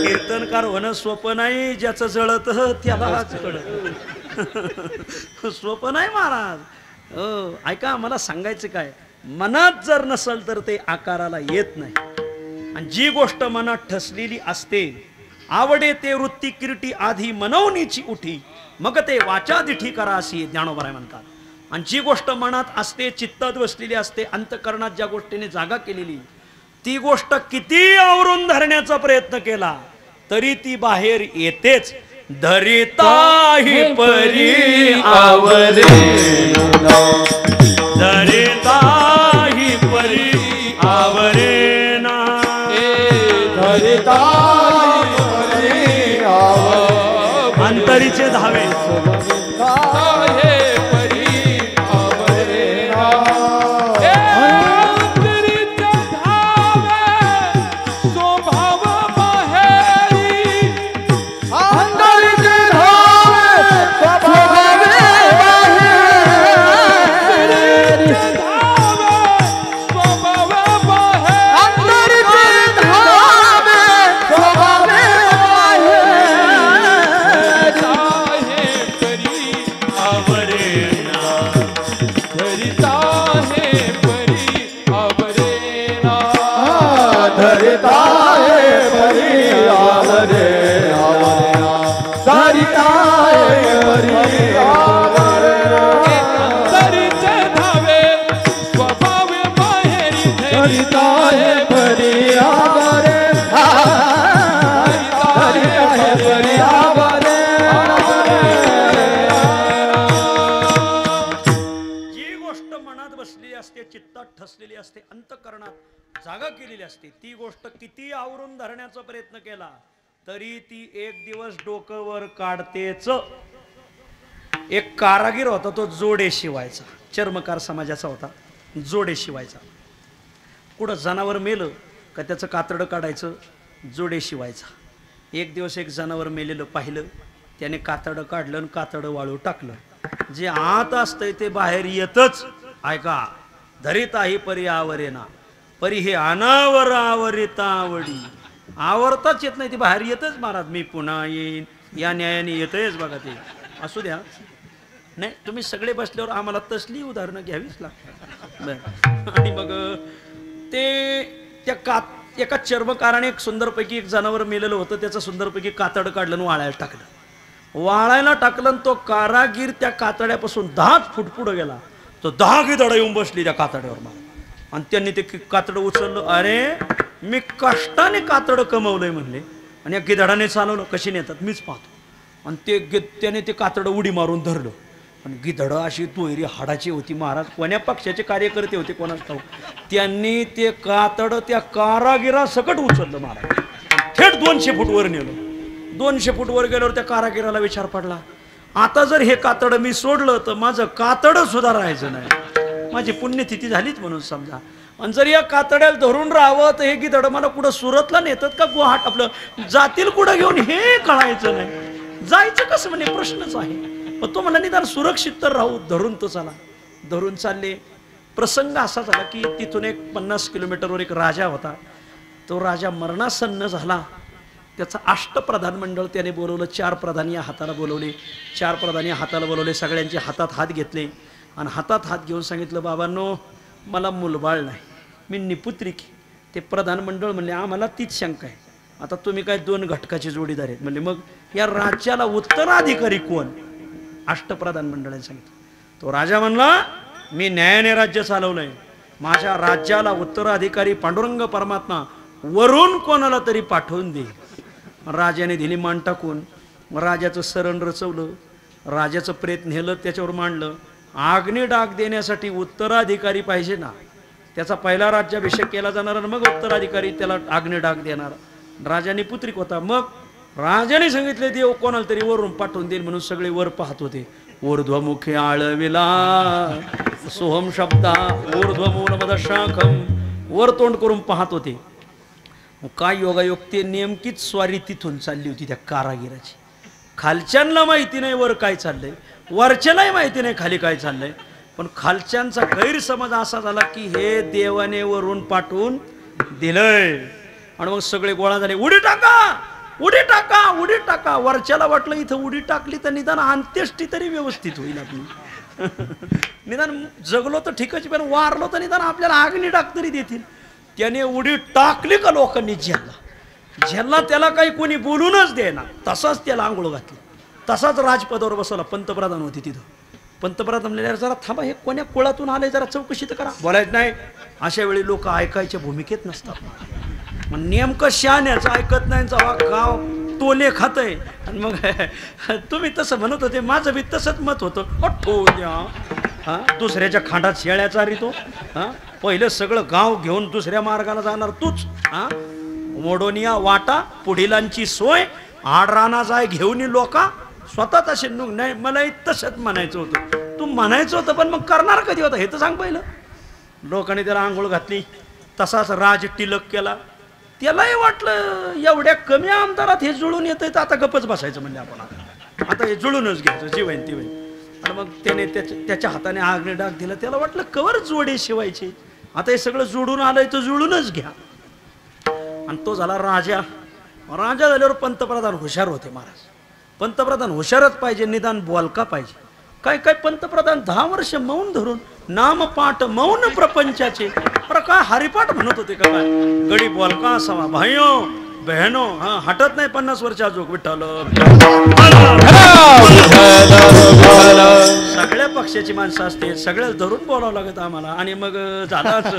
कीर्तनकार होणं सोपं नाही, ज्याचं जळत त्यालाच कळत. सोपं नाही महाराज. ऐका मला सांगायचं काय, मनात जर नसल तर ते आकाराला येत नाही. आणि जी गोष्ट मनात ठसलेली असते आवडे ते वृत्ती किरटी आधी मनवणीची उठी मग ते वाचा दिठी करा अशी ज्ञानोबराय म्हणतात. आणि जी गोष्ट मनात असते चित्तात बसलेली असते अंतःकरणात ज्या गोष्टीने जागा केलेली ती गोष्ट किती आवरून धरण्याचा प्रयत्न केला तरी ती बाहेर येतेच. धरिता ही परी आवरे धरिता ही परी आवरे ना धरिता परी आवरे अंतरीचे धावे ठसलेली असते अंतःकरणात जागा केलेली असते. ती गोष्ट किती आवरून धरण्याचा प्रयत्न केला तरी ती एक दिवस डोकं वर काढतेच. एक कारागीर होता तो जोडे शिवायचा, चर्मकार समाजाचा होता. जोडे शिवायचा. कुठं जनावर मेलं का त्याचं कातडं काढायचं, जोडे शिवायचा. एक दिवस एक जनावर मेलेलं पाहिलं, त्याने कातडं काढलं आणि कातडं वाळू टाकलं. जे आत असतंय ते बाहेर येतच. ऐका, धरिता ही परी आवरेना, परी हे अनावर आवरिता आवडी. आवरताच येत नाही, ती बाहेर येतच महाराज. मी पुन्हा येईन या न्यायाने येतच बघा ते. असू द्या. नाही तुम्ही सगळे बसल्यावर आम्हाला तसली उदाहरणं घ्यावीच लागतात बरं. आणि मग ते त्या एका चर्मकाराने एक सुंदरपैकी एक जनावर मेलेलं होतं, त्याचं सुंदरपैकी कातड काढलं आणि वाळायला टाकलं. वाळायला टाकलं आणि तो कारागीर त्या कातड्यापासून 10 फूट पुढं गेला. तो 10 गिधडं येऊन बसली त्या कातड्यावर मला, आणि त्यांनी ते कातडं उचललं. अरे मी कष्टाने कातडं कमवलंय म्हणले, आणि या गिधडाने चालवलं. कशी नेतात मीच पाहतो. आणि त्याने ते कातडं उडी मारून धरलं. पण गिधडं अशी तोयरी हाडाची होती. महाराज कोण्या पक्षाचे कार्यकर्ते होते कोणाच ठाऊक, त्यांनी ते कातडं त्या कारागिरा सकट उचललं महाराज, थेट 200 फूट वर नेलं. 200 फूट वर गेल्यावर त्या कारागिराला विचार पडला, आता जर हे कातडं मी सोडलं तर माझं कातडं सुद्धा राहायचं नाही, माझी पुण्यतिथी झालीच म्हणून समजा. आणि जर या कातड्याला धरून राहावं तर हे गिधडं मला कुठं सुरतला नेतात का गुवाहाट आपलं जातील कुठं घेऊन हे कळायचं नाही. जायचं कसं म्हणजे प्रश्नच आहे. पण तो म्हणला निदान सुरक्षित तर राहू, धरून तो चला. धरून चालले. प्रसंग असा झाला की तिथून एक 50 किलोमीटरवर एक राजा होता. तो राजा मरणासन्न झाला. त्याचं अष्टप्रधान मंडळ त्याने बोलवलं. 4 प्रधान या हाताला बोलवले. 4 प्रधान या हाताला बोलवले. सगळ्यांचे हातात हात घेतले आणि हातात हात घेऊन सांगितलं, बाबांनो मला मुलबाळ नाही, मी निपुत्रिक. ते प्रधान मंडळ म्हणले आम्हाला तीच शंका आहे, आता तुम्ही काय 2 घटकाचे जोडीदार आहेत म्हणले, मग या राज्याला उत्तराधिकारी कोण? अष्टप्रधान मंडळाने सांगितलं. तो राजा म्हणला मी न्यायाने राज्य चालवलंय, माझ्या राज्याला उत्तराधिकारी पांडुरंग परमात्मा वरून कोणाला तरी पाठवून दे. राजाने दिली मान टाकून. राजाचं सरण रचवलं, राजाचं प्रेत नेलं, त्याच्यावर मांडलं. आग्नी डाग देण्यासाठी उत्तराधिकारी पाहिजे ना, त्याचा पहिला राज्याभिषेक केला जाणार आणि मग उत्तराधिकारी त्याला आग्नी डाग देणार. राजाने पुत्रिक होता. मग राजाने सांगितले देव कोणाला तरी वरून पाठवून देईल म्हणून सगळे वर पाहत होते. ऊर्ध्वमुखे आळविला सोहम शब्दा ऊर्ध्वमूलमद शाखम, वर तोंड करून पाहत होते. काय योगायोग, ते नेमकीच स्वारी तिथून चालली होती त्या कारागिराची. खालच्यांना माहिती नाही वर काय चाललंय, वरच्यालाही माहिती नाही खाली काय चाललंय. पण खालच्यांचा गैरसमज असा झाला की हे देवाने वरून पाठवून दिलंय. आणि मग सगळे गोळा झाले, उडी टाका उडी टाका उडी टाका. वरच्याला वाटलं इथं उडी टाकली तर निदान अंत्येष्टी तरी व्यवस्थित होईल आपली. निदान जगलो तर ठीकच, पण वारलो तर निदान आपल्याला आग्नी डाग तरी देतील. त्याने उडी टाकली का लोकांनी झेलला त्याला काही कोणी बोलूनच देणार. तसाच त्याला आंघोळ घातली, तसाच राजपदावर बसवला. पंतप्रधान होते तिथं. पंतप्रधान म्हणले जरा थांबा, हे कोण्या कुळातून आले जरा चौकशी तर करा. बोलायचं नाही. अशा वेळी लोक ऐकायच्या भूमिकेत नसतात. मग नेमकं शाण्याचं ऐकत नाही, जावा गाव टोले खातय. आणि मग तुम्ही तसं म्हणत होते, माझं बी तसंच मत होतं. ठो द्या हा, दुसऱ्याच्या खांडात शेळ्या चारितो. हा, पहिलं सगळं गाव घेऊन दुसऱ्या मार्गाला जाणार तूच. हा, मोडोनिया वाटा पुढीलांची सोय, आडराना जाय घेऊन लोका स्वतः तसे नाही. मलाही तसंच म्हणायचं होतं. तू म्हणायचं होतं पण मग करणार कधी होता हे तर सांग पहिलं. लोकांनी त्याला आंघोळ घातली. तसाच राज टिलक केला. त्यालाही वाटलं एवढ्या कमी आमदारात हे जुळून येतंय तर आता गप्पच बसायचं म्हणजे आपण आता हे जुळूनच घ्यायचं जीवन ती होईल. आणि मग त्याने त्याच्या हाताने आग्ने डाग दिला. त्याला वाटलं कवर जोडे शिवायचे, आता हे सगळं जोडून आलंय तर जुळूनच घ्या. आणि तो झाला राजा. राजा झाल्यावर पंतप्रधान हुशार होते महाराज. पंतप्रधान हुशारच पाहिजे, निदान बोलका पाहिजे. काय काय पंतप्रधान 10 वर्ष मौन धरून नामपाठ मौन प्रपंचाचे काय हरिपाठ म्हणत होते का काय. गडी बोलका असावा भाईओ बहनो. हा, हटत नाही 50 वर्ष अजूक विठ्ठल. सगळ्या पक्षाची माणसं असते, सगळ्याच धरून बोलावं लागत आम्हाला. आणि मग झालाच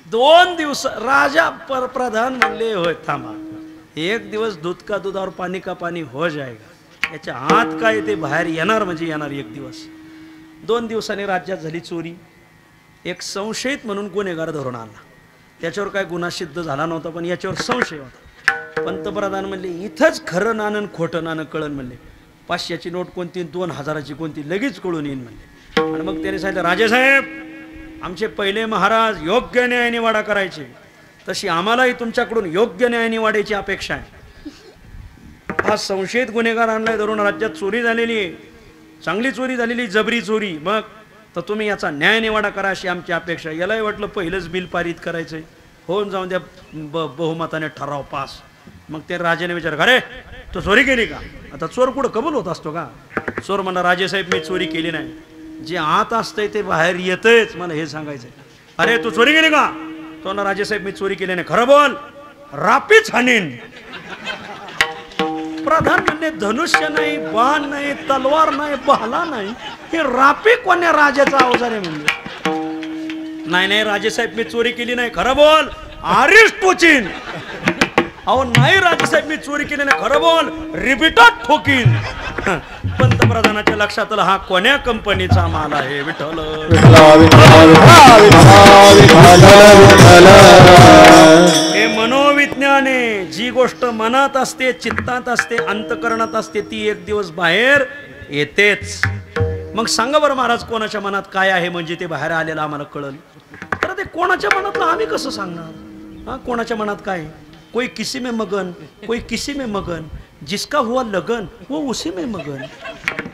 2 दिवस राजा प्रधान म्हणले होय थांबा, 1 दिवस दूध का दूध और पाणी का पाणी हो जाएगा. याच्या आत काय ते बाहेर येणार म्हणजे येणार 1 दिवस. 2 दिवसांनी राज्यात झाली चोरी. एक संशयित म्हणून गुन्हेगार धरून आला. त्याच्यावर काय गुन्हा सिद्ध झाला नव्हता, पण याच्यावर संशय होता. पंतप्रधान म्हणले इथंच खरं नाणं खोटं नाणं कळण म्हणले. 500ची नोट कोणती 2000ची कोणती लगेच कळून येईन म्हणले. आणि मग त्याने सांगितलं राजेसाहेब आमचे पहिले महाराज योग्य न्यायनिवाडा करायचे, तशी आम्हालाही तुमच्याकडून योग्य न्यायनिवाड्याची अपेक्षा आहे. हा संशयित गुन्हेगार आणलाय धरून, राज्यात चोरी झालेली आहे, चांगली चोरी झालेली, जबरी चोरी. मग तर तुम्ही याचा न्यायनिवाडा करा अशी आमची अपेक्षा. यालाही वाटलं पहिलंच बिल पारित करायचंय, होऊन जाऊन द्या बहुमताने ठराव पास. मग ते राजाने विचार अरे तू चोरी केली का? आता चोर कुठं कबूल होत असतो का? चोर म्हणला राजेसाहेब मी चोरी केली नाही. जे आत असतंय ते बाहेर येतंयच, मला हे सांगायचंय. अरे तू चोरी केली का? तो ना राजेसाहेब मी चोरी केली नाही. खरं बोल, रापीच हाणीन. प्रधान म्हणजे धनुष्य नाही, बाण नाही, तलवार नाही, भाला नाही, हे रापी कोण्या राजाचा अवजार आहे म्हणजे? नाही नाही राजेसाहेब मी चोरी केली नाही. खरं बोल, आरिश टोचीन. अहो नाही राजेसाहेब मी चोरी केली नाही. खरं बोल, रिपीटात ठोकीन. पंतप्रधानाच्या लक्षात आलं हा कोण्या कंपनीचा माल आहे? विठ्ठल. हे मनोविज्ञान आहे. जी गोष्ट मनात असते, चित्तात असते, अंतकरणात असते, ती एक दिवस बाहेर येतेच. मग सांगा बरं महाराज कोणाच्या मनात काय आहे म्हणजे ते बाहेर आलेलं आम्हाला कळलं. तर ते कोणाच्या मनातलं आम्ही कसं सांगणार? हा कोणाच्या मनात काय? कोई किसी में मगन, कोई किसी में मगन, जिसका हुआ लगन वो उसी में मगन.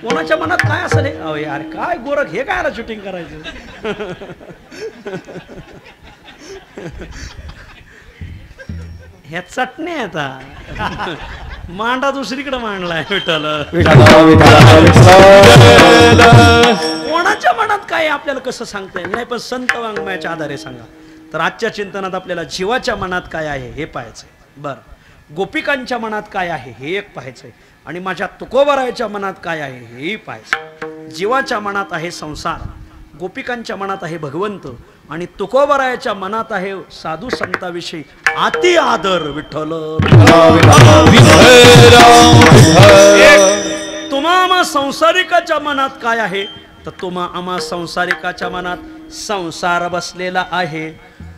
कोणाच्या मनात काय असेल? अहो यार काय गोरख हे काय शूटिंग करायचं? ह्या चटणी आता मांडा दुसरीकडे मांडलाय. विठ्ठल. कोणाच्या मनात काय आपल्याला कसं सांगता येईल नाही, पण संत वाङ्मयाच्या आधारे सांगा. तर आजच्या चिंतनात आपल्याला जीवाच्या मनात काय आहे हे पाहायचंय. बरं, गोपिकांच्या मनात काय आहे हे एक पाहायचंय, आणि माझ्या तुकोबरायच्या मनात काय आहे हेही पाहायचं. जीवाच्या मनात आहे संसार, गोपिकांच्या मनात आहे भगवंत, आणि तुकोबरायच्या मनात आहे साधू संतांविषयी अति आदर. विठ्ठल. तुम्हा आम्हा संसारिकाच्या मनात काय आहे? तर तुम्हा आम्हा संसारिकाच्या मनात संसार बसलेला आहे.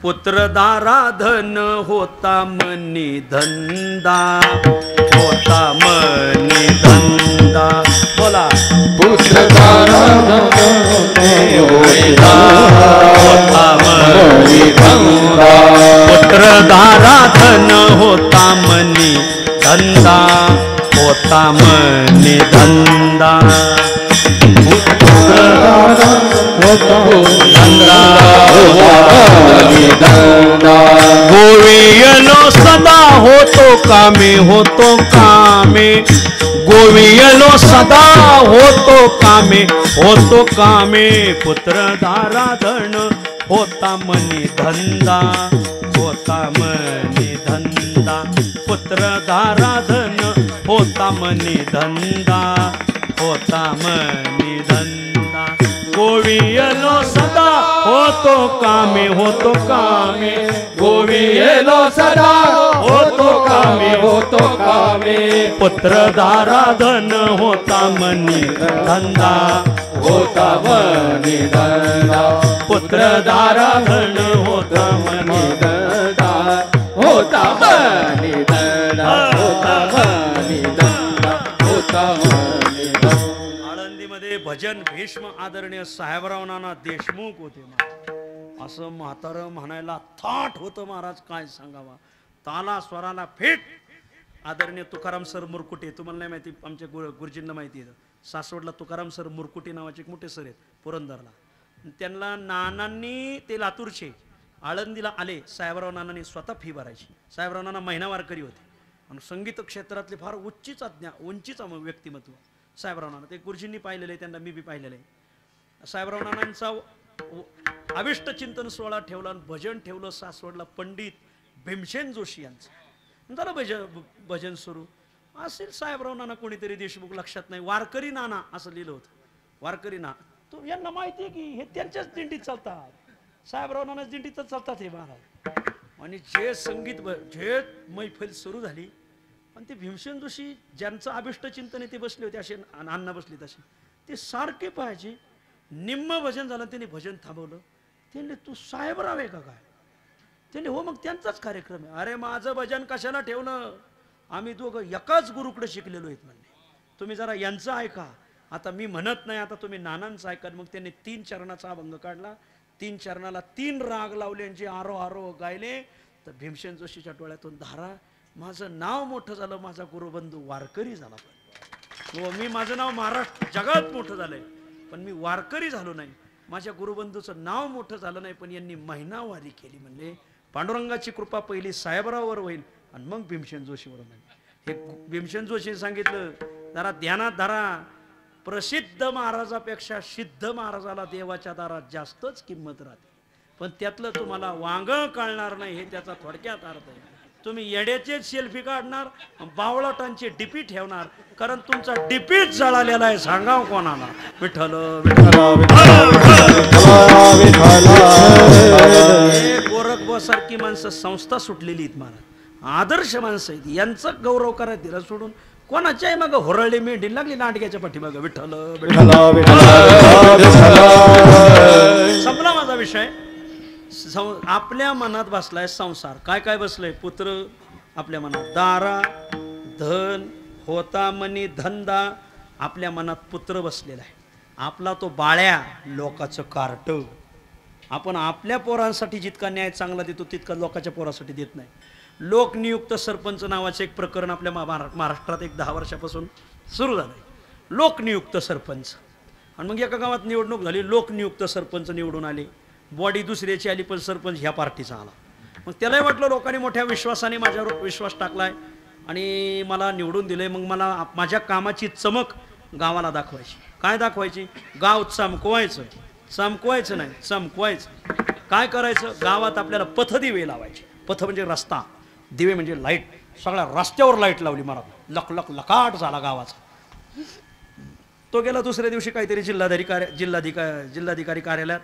पुत्रदारा धन होता मनी धंदा, होता मनी धंदा. बोला. पुत्रदारा होता मनी धंदा, पुत्रदारा धन होता मनी धंदा, होता मनी धंदा. गोवियलो सदा होतो कामे, होतो कामे. गोवियलो सदा होतो कामे, होतो कामे. पुत्रधारा धन होता मनी धंदा, होता मनी धंदा. पुत्रधारा धन होता मनी धंदा, होता मनी धंदा. गोवियलो सदा होतो कामे, होतो कामे. गोवियलो सदा होतो कामे, होतो कामे. पुत्रधारा धन होता मनी धंदा, होता मनी धंदा. पुत्रधारा धन होता मनी धंदा, होता मनी धंदा, होता मनी धंदा, होता मनी धंदा. आळंदीमध्ये भजन भीष्म आदरणीय साहेबराव नाना देशमुख होते. असं म्हातारं म्हणायला थाट होतं महाराज, काय सांगावा. ताला स्वराला फिट. आदरणीय तुकाराम सर मुरकुटे, तुम्हाला नाही माहिती, आमच्या गुरुजींना माहिती आहे. सासवडला तुकाराम सर मुरकुटे नावाचे एक मोठे सर आहेत पुरंदरला. त्यांना नानांनी, ते लातूरचे, आळंदीला आले. साहेबराव नानांनी स्वतः फी भरायची. साहेबराव नाना महिना वारकरी होते आणि संगीत क्षेत्रातले फार उंचीचा व्यक्तिमत्व साहेबराव नाना. ते गुरुजींनी पाहिलेलं आहे, त्यांना मी बी पाहिलेलं आहे. साहेबराव नानांचा अविष्ट चिंतन सोहळा ठेवला, भजन ठेवलं सासवडला. पंडित भीमसेन जोशी यांचं झालं भजन सुरू. असेल साहेबराव नाना कोणीतरी देशमुख, लक्षात नाही. वारकरी नाना असं लिहिलं होतं. वारकरी नाना, तो यांना माहिती आहे की हे त्यांच्याच दिंडीत चालतात. साहेबराव नानाच दिंडीतच चालतात हे महाराज. आणि जे संगीत, जे मैफिल सुरू झाली, आणि ते भीमसेन जोशी ज्यांचं अभिष्ट चिंतन आहे ते बसले होते, असे अण्णा बसले तसे, ते सारखे पाहायचे. निम्म भजन झालं, त्यांनी भजन थांबवलं. त्यांनी तू साहेबराव आहे का काय? त्यांनी हो, मग त्यांचाच कार्यक्रम आहे. अरे माझं भजन कशाला ठेवलं? आम्ही दोघं एकाच गुरुकडे शिकलेलो आहेत म्हणले. तुम्ही जरा यांचं ऐका. आता मी म्हणत नाही, आता तुम्ही नानांचं ऐका. मग त्यांनी 3 चरणाचा अभंग काढला. 3 चरणाला 3 राग लावले, जे आरो आरो गायले. तर भीमसेन जोशीच्या डोळ्यातून धारा. माझं नाव मोठं झालं, माझा गुरुबंधू वारकरी झाला. पण मी, माझं नाव महाराष्ट्र जगात मोठं झालंय, पण मी वारकरी झालो नाही. माझ्या गुरुबंधूचं नाव मोठं झालं नाही, पण यांनी महिनावारी केली. म्हणजे पांडुरंगाची कृपा पहिली साहेबरावर होईल आणि मग भीमसेन जोशीवरून आले. हे भीमसेन जोशी सांगितलं जरा ध्यानात धरा, प्रसिद्ध महाराजापेक्षा सिद्ध महाराजाला देवाच्या दारात जास्तच किंमत राहते. पण त्यातलं तुम्हाला वांग कळणार नाही, हे त्याचा थोडक्यात अर्थ आहे. तुम्ही येड्याचे सेल्फी काढणार, बावळटांचे डीपी ठेवणार, कारण तुमचा डीपीच जळालेला आहे. सांगाव कोणाला? विठ्ठल गोरखबा सारखी माणसं संस्था सुटलेली आहेत, मला आदर्श माणसं आहेत, यांचा गौरव करायला दिला सोडून कोणाच्याही मग होरळली मेंढी लागली नाटकाच्या पाठीमागं. विठ्ठल संपला माझा विषय. आपल्या मनात बसलाय संसार. काय काय बसलंय? पुत्र आपल्या मनात, दारा, धन, होता मनी, धंदा. आपल्या मनात पुत्र बसलेला आहे. आपला तो बाळ्या, लोकाचं कार्ट. आपण आपल्या पोरांसाठी जितका न्याय चांगला देतो तितका लोकांच्या पोरासाठी देत नाही. लोकनियुक्त सरपंच नावाचे एक प्रकरण आपल्या महाराष्ट्रात एक 10 वर्षापासून सुरू झालं. लोकनियुक्त सरपंच. आणि मग एका गावात निवडणूक झाली, लोकनियुक्त सरपंच निवडून आले. बॉडी दुसऱ्याची आली, पण सरपंच ह्या पार्टीचा आला. मग त्यालाही वाटलं लोकांनी मोठ्या विश्वासाने माझ्यावर विश्वास टाकलाय आणि मला निवडून दिले. मग मला माझ्या कामाची चमक गावाला दाखवायची. काय दाखवायची? गाव चमकवायचं. चमकवायचं नाही, चमकवायचं. काय करायचं? गावात आपल्याला पथदिवे लावायचे. पथ म्हणजे रस्ता, दिवे म्हणजे लाईट. सगळ्या रस्त्यावर लाईट लावली. मला लक लक लकाट झाला गावाचा. तो गेला दुसऱ्या दिवशी काहीतरी जिल्हाधिकारी कार्यालयात.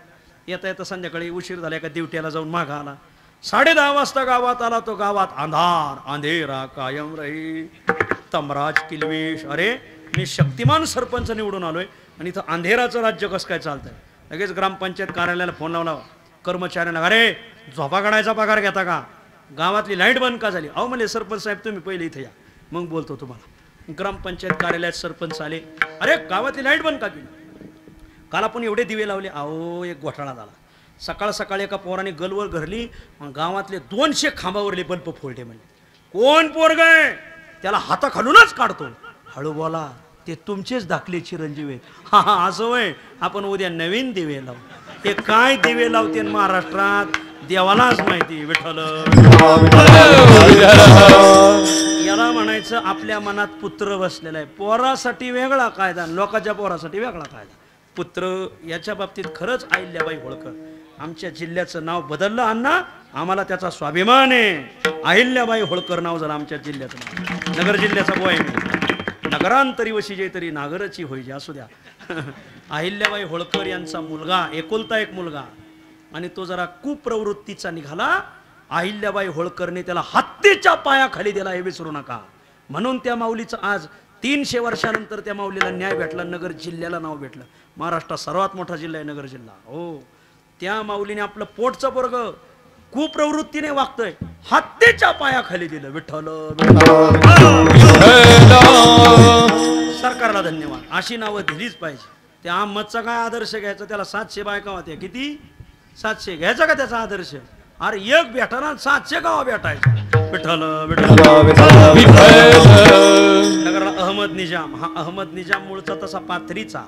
येता येता संध्याकाळी उशीर झाला, एका दिवट्याला जाऊन मागा आला. 10:30 वाजता गावात आला. तो गावात अंधार अंधेरा कायम रही, तमराज किलवेश. अरे मी शक्तिमान सरपंच निवडून आलोय आणि इथं अंधेराचं राज्य कसं काय चालतंय? लगेच ग्रामपंचायत कार्यालयाला फोन लावला कर्मचाऱ्यांना. अरे झोपा काढायचा पगार घेता का? गावातली लाईट बंद का झाली? अहो म्हणले सरपंच साहेब तुम्ही पहिले इथे या, मग बोलतो तुम्हाला. ग्रामपंचायत कार्यालयात सरपंच आले. अरे गावातली लाईट बंद का केली? काल आपण एवढे दिवे लावले. अहो एक घोटाळा झाला. सकाळ सकाळी एका पोराने गलवर घरली, गावातले 200 खांबावरले बल्ब फोडले. म्हणजे कोण पोरग आहे? त्याला हाताखालूनच काढतो. हळू बोला, ते तुमचेच दाखले चिरंजीव आहेत. हा असं होय. आपण उद्या नवीन दिवे लावू. हे काय दिवे लावते महाराष्ट्रात देवालाच माहिती. विठ्ठल याला म्हणायचं आपल्या मनात पुत्र बसलेला आहे. पोरासाठी वेगळा कायदा, लोकांच्या पोरासाठी वेगळा कायदा. पुत्र याच्या बाबतीत खरंच अहिल्याबाई होळकर. आमच्या जिल्ह्याचं नाव बदललं अण्णा, आम्हाला त्याचा स्वाभिमान आहे. अहिल्याबाई होळकर नाव झालं आमच्या जिल्ह्याचं नाव. नगर जिल्ह्याचा बोय मी. नगरांतरी वशी जे तरी नागरची होईजे. असू द्या. अहिल्याबाई होळकर यांचा मुलगा, एकुलता एक मुलगा, आणि तो जरा कुप्रवृत्तीचा निघाला. अहिल्याबाई होळकरने त्याला हत्तीच्या पायाखाली दिला, हे विसरू नका. म्हणून त्या माऊलीचं आज 300 वर्षानंतर त्या माऊलीला न्याय भेटला. नगर जिल्ह्याला नाव भेटलं. महाराष्ट्रात सर्वात मोठा जिल्हा आहे नगर जिल्हा. हो, त्या माऊलीने आपलं पोटचं पोरग कुप्रवृत्तीने वागतोय, हत्तीच्या पायाखाली दिलं. विठ्ठल सरकारला धन्यवाद. अशी नावं दिलीच पाहिजे. त्या अहमदचा काय आदर्श घ्यायचा? त्याला 700 बायका होत्या. किती? 700. घ्यायचा का त्याचा आदर्श? अरे एक भेटाना 700 गावा भेटायचं. विठ्ठल नगरला अहमद निजाम. हा अहमद निजाम मूळचा तसा पाथरीचा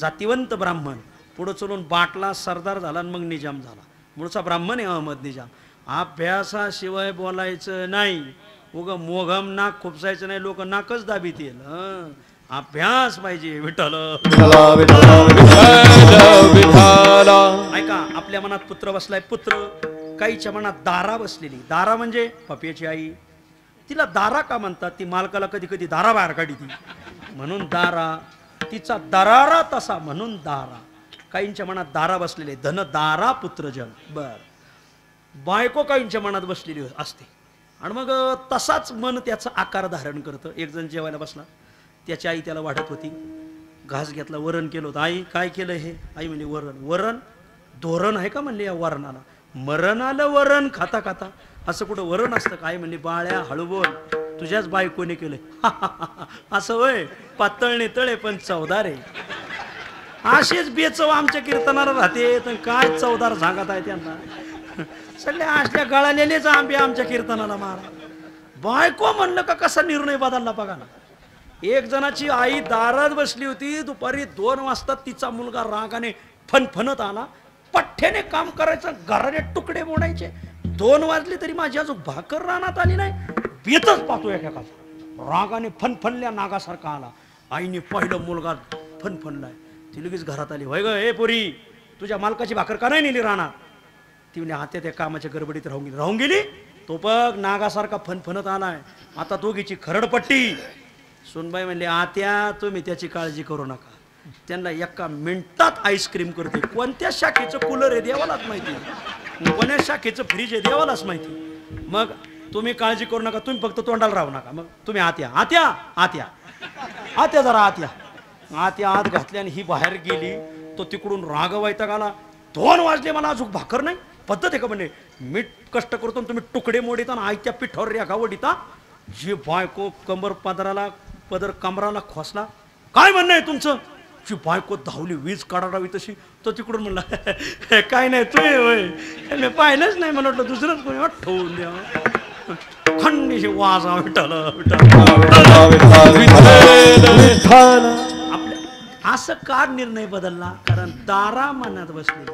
जातिवंत ब्राह्मण. पुढं चलून बाटला, सरदार झाला, मग निजाम झाला. मूळचा ब्राह्मण आहे अहमद निजाम. अभ्यासाशिवाय बोलायचं नाही. उगा मोघम नाक खुपसायचं नाही. लोक नाकच दाबीत येईल. अभ्यास पाहिजे. विठ्ठल ऐका, आपल्या मनात पुत्र बसलाय. पुत्र. काहीच्या मनात दारा बसलेली. दारा म्हणजे पप्याची आई. तिला दारा का म्हणतात? ती मालकाला कधी कधी दारा बाहेर काढी ती, म्हणून दारा. तिचा दरारा तसा, म्हणून दारा. काहींच्या मनात दारा बसलेले. धन दारा पुत्र जन. बर. बायको काहींच्या मनात बसलेली असते आणि मग तसाच मन त्याचा आकार धारण करतं. एक जण जेवायला बसला. त्याची आई त्याला वाढत होती. घास घेतला, वरण केलं होतं. आई काय केलं हे? आई म्हणजे वरण. वरण धोरण आहे का म्हणले या वरणाला? मरण आलं वरण खाता खाता. असं कुठं वरण असतं का? आई म्हणली बाळ्या हळू बोल, तुझ्याच बायकोने केलंय. असं होय? पातळणे तळे पण चवदार आहे. असेच बेचव आमच्या कीर्तनाला राहते. तर काय चवदार सांगत आहे त्यांना. सगळे असल्या गळालेलेच आंबे आमच्या कीर्तनाला मारा. बायको म्हणलं का कसा निर्णय बदलला बघा ना. एक जणाची आई दारात बसली होती. दुपारी 2 वाजता तिचा मुलगा रागाने फणफणत आला. पठ्ठ्याने काम करायचं, घराने तुकडे मोडायचे. 2 वाजले तरी माझी अजून भाकर रानात आली नाही. बेतच पाहतो एकेकाचा रागाने फनफनल्या नागासारखा आला. आईने पहिलं मुलगा फनफनलाय. ती लगेच घरात आली. वय ग ए पोरी, तुझ्या मालकाची भाकर का नाही नेली राहणार? ती म्हणजे हात्या त्या कामाच्या गडबडीत राहून गेली. तो बघ नागासारखा फनफनत आलाय. आता दोघीची खरडपट्टी. सुनबाई म्हणले आत्या तुम्ही त्याची काळजी करू नका, त्यांना एका मिनिटात आईस्क्रीम करते. कोणत्या शाखेचं कूलर आहे देवालाच माहिती, कोण्या शाखेचं फ्रीज आहे देवालाच माहिती. मग तुम्ही काळजी करू नका, तुम्ही फक्त तोंडाला राहू नका. मग तुम्ही आत्या आत्या आत्या आत्या जरा आत्या आत्या आत घातली आणि ही बाहेर गेली. तो तिकडून राग वैताग आला. 2 वाजले मला अजून भाकर नाही. पद्धत आहे का म्हणजे मीठ कष्ट करतो तुम्ही तुकडे मोडिता ना आईच्या पिठावर रेखा वडिता. जी बायको कंबर पदर कमराला खोसला. काय म्हणणं आहे तुमचं? जी बायको धावली वीज काढावी तशी. तो तिकडून म्हणला काय नाही तू होय मी पाहिलंच नाही, मला वाटलं दुसरंच कोणी ठेवून द्या. खंडीशी वाजा आपल्या असं का निर्णय बदलला? कारण दारा मनात बसलेले.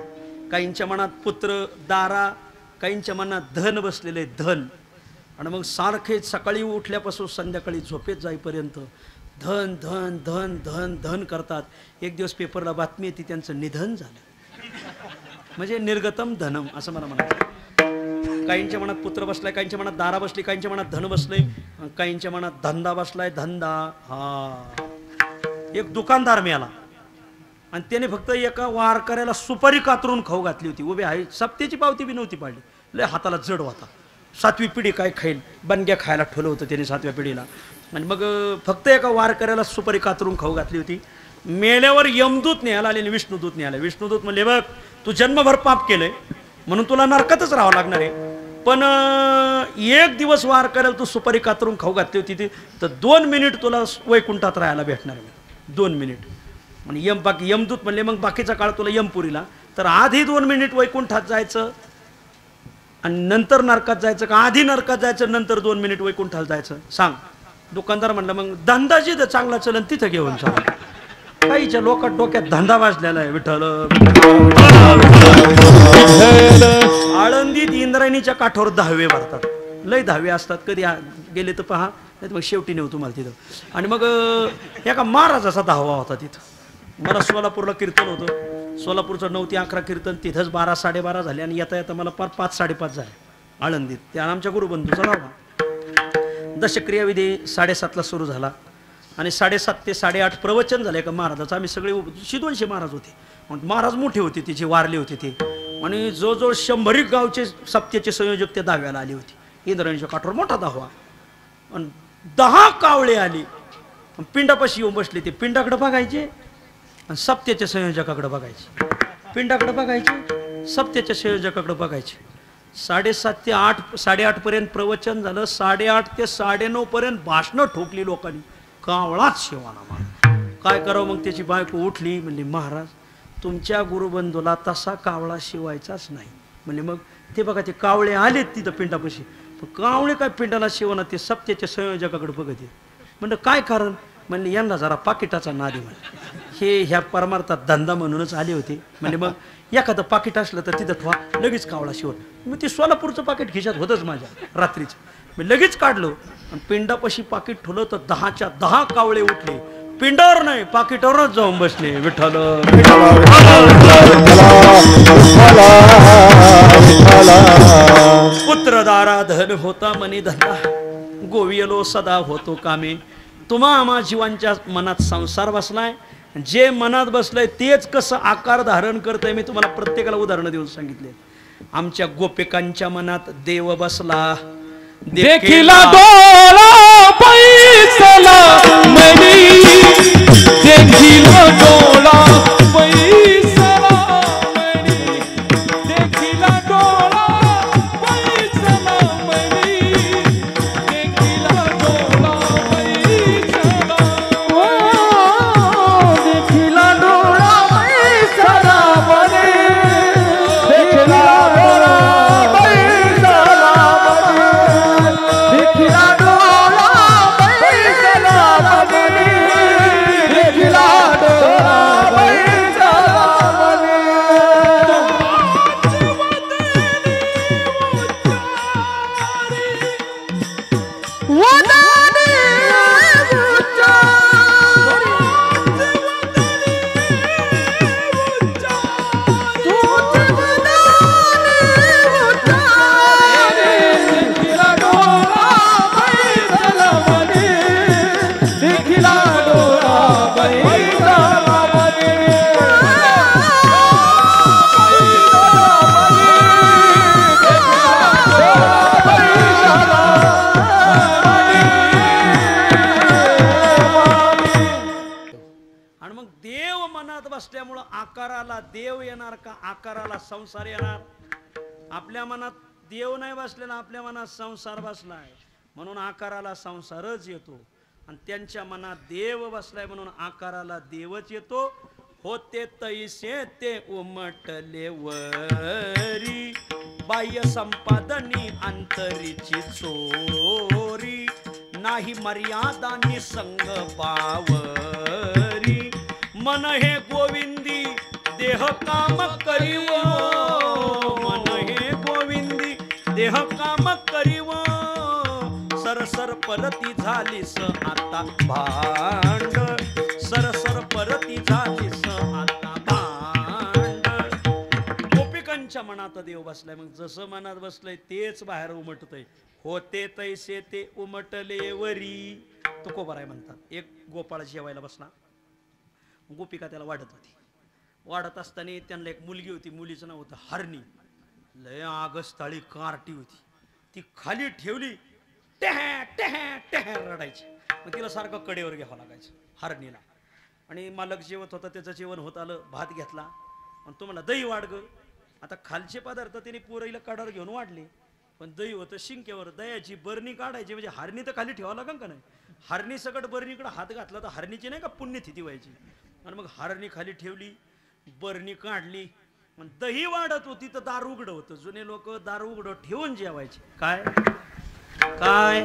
काहींच्या मनात पुत्र दारा, काहींच्या मनात धन बसलेले धन. आणि मग सारखे सकाळी उठल्यापासून संध्याकाळी झोपेत जाईपर्यंत धन धन धन धन धन करतात. एक दिवस पेपरला बातमी येते त्यांचं निधन झालं. म्हणजे निर्गतम धनम असं मला म्हणायचं. काहींच्या मनात पुत्र बसलाय, काहींच्या मनात दारा बसली, काहींच्या मनात धन बसलंय, काहींच्या मनात धंदा बसलाय धंदा. हा एक दुकानदार मिळाला आणि त्याने फक्त एका वारकऱ्याला सुपारी कातरून खाऊ घातली होती. उभे आहे सप्त्याची पावती बी नव्हती पाडली. लय हाताला जड होता. 7वी पिढी काय खाईल बनग्या खायला ठेवलं होतं त्याने 7व्या पिढीला. आणि मग फक्त एका वारकऱ्याला सुपारी कातरून खाऊ घातली होती. मेल्यावर यमदूत न्यायला आले आणि विष्णुदूत न्यायला. विष्णुदूत म्हणले बघ तू जन्मभर पाप केलंय म्हणून तुला नरकातच राहावं लागणार आहे, पण 1 दिवस वारकऱ्याला तू सुपारी कातरून खाऊ घातली होती ती तर 2 मिनिट तुला वैकुंठात राहायला भेटणार आहे. 2 मिनिट. आणि यमदूत म्हणले मग बाकीचा काळ तुला यमपुरीला. तर आधी 2 मिनिट वैकुंठात जायचं आणि नंतर नरकात जायचं का आधी नरकात जायचं नंतर 2 मिनिट वैकुंठात जायचं सांग. दुकानदार म्हणलं मग धंदा जिथं चांगला चलन तिथं घेऊन सांग. काहीच्या लोकात डोक्यात धंदा वाजलेला आहे. विठ्ठल आळंदीत इंद्रायणीच्या काठावर 10वे भरतात. लय 10वे असतात. कधी गेले तर पहा, नाही मग शेवटी नेऊ तुम्हाला तिथं. आणि मग एका महाराजाचा 10वा होता तिथं. मला सोलापूरला कीर्तन होतं. सोलापूरचं 9 ते 11 कीर्तन तिथंच 12 साडेबारा झाले आणि येता येता मला 5 साडेपाच झाले आळंदीत. त्या आमच्या गुरुबंधूचा लावा. दशक्रियाविधी 7:30ला सुरू झाला आणि 7:30 ते 8:30 प्रवचन झाले का महाराजाचं. आम्ही सगळे 200 महाराज होते. महाराज मोठे होते तिचे वारले होते ते. आणि जो 100 गावचे सप्त्याचे संयोजक ते 10व्याला आले होते. इंद्रायणीच्या काठावर मोठा 10वा. आणि 10 कावळे आले पिंडापाशी येऊन बसले. ते पिंडाकडे बघायचे आणि सप्त्याच्या संयोजकाकडे बघायचे. पिंडाकडे बघायचे सप्त्याच्या संयोजकाकडे बघायचे. 7:30 ते 8:30 पर्यंत प्रवचन झालं. 8:30 ते 9:30 पर्यंत भाषणं ठोकली लोकांनी. कावळाच शिवाना मला. काय करावं मग त्याची बायको उठली म्हणली महाराज तुमच्या गुरुबंधूला तसा कावळा शिवायचाच नाही. म्हणजे मग ते बघा ते कावळे आलेत तिथं पिंडापाशी. कावळे काय पिंडाला शिवणं ते सप्त्याच्या संयोजकाकडे बघत. म्हणलं काय कारण? म्हणले यांना जरा पाकिटाचा नाद आहे म्हणे. हे ह्या परमार्थात धंदा म्हणूनच आले होते. म्हणजे मग एखादं पाकिट असलं तर तिथं ठेवा लगेच कावळा शिवण. मग ते सोलापूरचं पाकिट खिशात होतंच माझ्या रात्रीचं. मी लगेच काढलो आणि पिंडापाशी पाकिट ठेवलं तर 10च्या 10 कावळे उठले. पिंडावर नाही पाकिटावरच जाऊन बसले. विठ्ठल पुत्र दारा धन होता मनी धंदा गोवियलो सदा होतो कामे. तुम्हा आम्हा जीवांच्या मनात संसार बसलाय. जे मनात बसलंय तेच कसं आकार धारण करतंय मी तुम्हाला प्रत्येकाला उदाहरणं देऊन सांगितले. आमच्या गोपिकांच्या मनात देव बसला. देखिला डोळा पैसला मनी देखिला डोळा पैसला मनी देखिला डोळा पैसला मनी देखिला डोळा पैसला देखिला डोळा पैसला मनी देखिला डोळा आकाराला देव येणार का आकाराला संसार येणार? आपल्या मनात देव नाही बसलेला, आपल्या मनात संसार बसलाय म्हणून आकाराला संसारच येतो, आणि त्यांच्या मनात देव बसलाय म्हणून आकाराला देवच येतो. होते तैसे ते उमटले वरी, बाह्य संपादनी अंतरीची चोरी, नाही मर्यादा निसंग पावरी, मन हे गोविंदी देह काम करीव, मन हे गोविंदी देह काम करीव, सरसर परती झालीस आता भांड, सरसर परती झालीस आता भांड. गोपिकांच्या मनात देव बसलाय, मग जसं मनात बसलंय तेच बाहेर उमटतंय. होते तैसे ते उमटले वरी, तुकोबाराय म्हणतात. एक गोपाळ जेवायला बसला, गोपिका त्याला वाढत होती. वाढत असताना त्यांना एक मुलगी होती, मुलीचं नाव होतं हरणी. लय आगस्ताळी कार्टी होती. ती खाली ठेवली टेह टेह टेह रडायची. मग तिला सारखं कडेवर घ्यावं लागायचं हरणीला. आणि मालक जेवत होता, त्याचं जेवण होत आलं, भात घेतला आणि तो म्हणला दही वाढ ग. आता खालचे पदार्थ तिने पुरईला कडावर घेऊन वाढले, पण दही होतं शिंक्यावर. दह्याची बरणी काढायची म्हणजे हरणी तर खाली ठेवावं लागेल का नाही? हरणी सगळं बरणीकडे हात घातला तर हरणीची नाही का पुण्यतिथी व्हायची. आणि मग हरणी खाली ठेवली, बरणी काढली, दही वाढत होती तर दार उघडं होतं. जुने लोक दार उघडं ठेवून जेवायचे. काय काय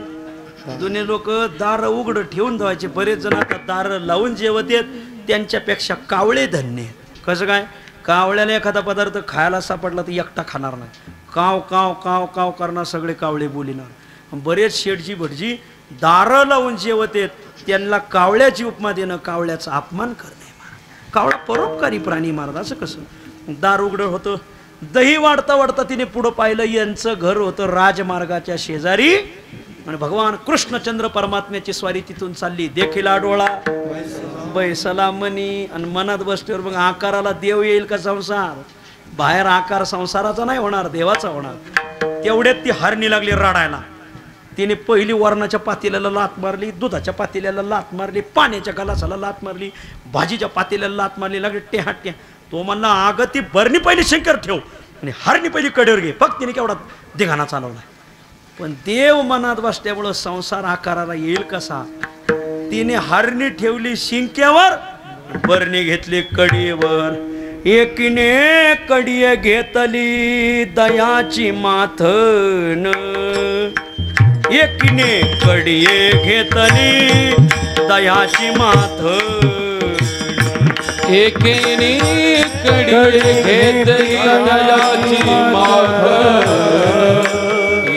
जुने लोक दार उघडं ठेवून जेवायचे. बरेच जण आता दार लावून जेवत आहेत, त्यांच्यापेक्षा कावळे धन्य आहेत. कसं काय? कावळ्याला एखादा पदार्थ खायला सापडला तर एकटा खाणार नाही, काव काव काव काव करणार, सगळे कावळे बोलिणार. बरेच शेठजी भटजी दारं लावून जेवत आहेत, त्यांना कावळ्याची उपमा देणं कावळ्याचा अपमान करणे. कावळा परोपकारी प्राणी महाराज. असं कसं? दार उघडं होतं, दही वाढता वाढता तिने पुढं पाहिलं, यांचं घर होतं राजमार्गाच्या शेजारी, आणि भगवान कृष्णचंद्र परमात्म्याची स्वारी तिथून चालली. देखीला डोळा बैसला मनी, आणि मनात बसल्यावर मग आकाराला देव येईल का संसार? बाहेर आकार संसाराचा नाही होणार, देवाचा होणार. तेवढ्यात ती हरणी लागली रडायला. तिने पहिली वरणाच्या पातेल्याला लात मारली, दुधाच्या पातेल्याला लात मारली, पाण्याच्या गलासाला लात मारली, भाजीच्या पातेल्याला लात मारली. लागली टेहा टेहा. तो म्हणला अगं ती बरणी पहिली शंकर ठेव आणि हरणी पहिली कडेवर घे. फक्त तिने केवढा दिघाणा चालवला. पण देव मनात बसल्यामुळं संसार आकाराला येईल कसा? तिने हरणी ठेवली शिंक्यावर, बरणी घेतली कडीवर. एकीने कडी घेतली दयाची माथन, एकीने कडी घेतली दयाची माथन, एकीने कडी घेतली दयाची माथन,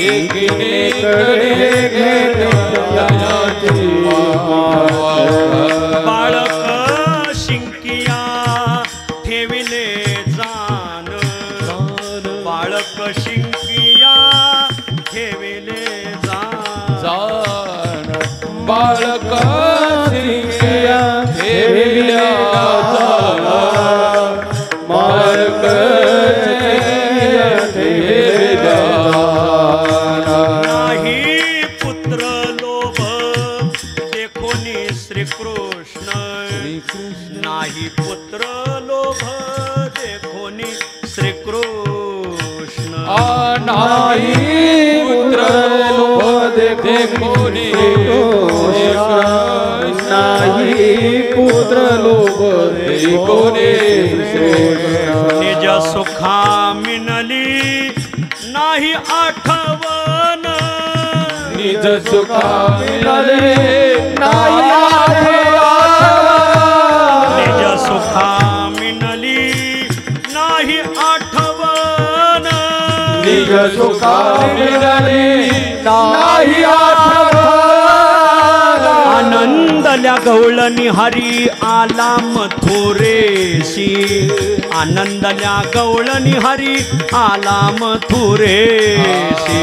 एकीने कडी घेतली दयाची माथन. बाळक शिंकिया ठेविले जान, बाळक शिंकिया ठेविले जान, बाळक शिंकिया ठेविले जान, बाळक शिंकिया ठेविले जान. नाही पुत्र लोभ देखोनी श्रीकृष्ण, नाही पुत्र लोभ देखोनी श्रीकृष्ण, नाही पुत्र लोभ देखोनी श्रीकृष्ण, नाही पुत्र लोभ देखोनी श्रीकृष्ण. निज सुखा मिनली नाही आठवण, निज सुखा मिळाले नाही आठवण, निज सुखा मिनली नाही आठवण, निज सुखा मिळाले नाही आठवण. आनंदल्या गवळणी हरी आला मथुरेशी, आनंदल्या गवळणी हरी आला मथुरेशी,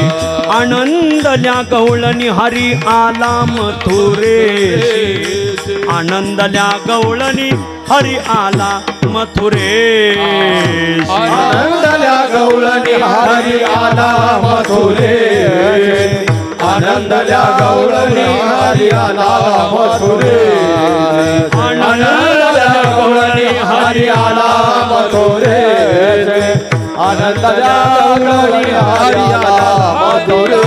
आनंदल्या गवळणी हरी आला मथुरेशी, आनंदल्या गवळणी हरी आला मथुरेशी, आनंदल्या गवळणी हरी आला मथुरेशी, आनंदल्या गवळणी हरी आला मथुरेशी, आनंदल्या गवळणी हरी आला माधुरे आनंद जागरण हरियाला माधुरे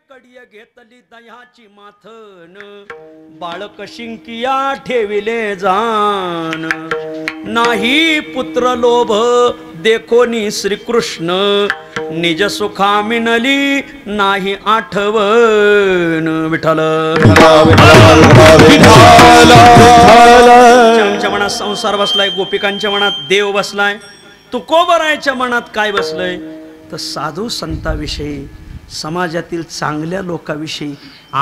कडिय घेतली दह्याची माथन बाळक शिंकिया ठेविले जाण नाही पुत्र लोभ देखोनी श्रीकृष्ण निज सुखा मिनली नाही आठवण विठ्ठल आमच्या मनात संसार बसलाय गोपिकांच्या मनात देव बसलाय तुकोबरायच्या मनात काय बसलंय तर साधू संताविषयी समाजातील चांगल्या लोकांविषयी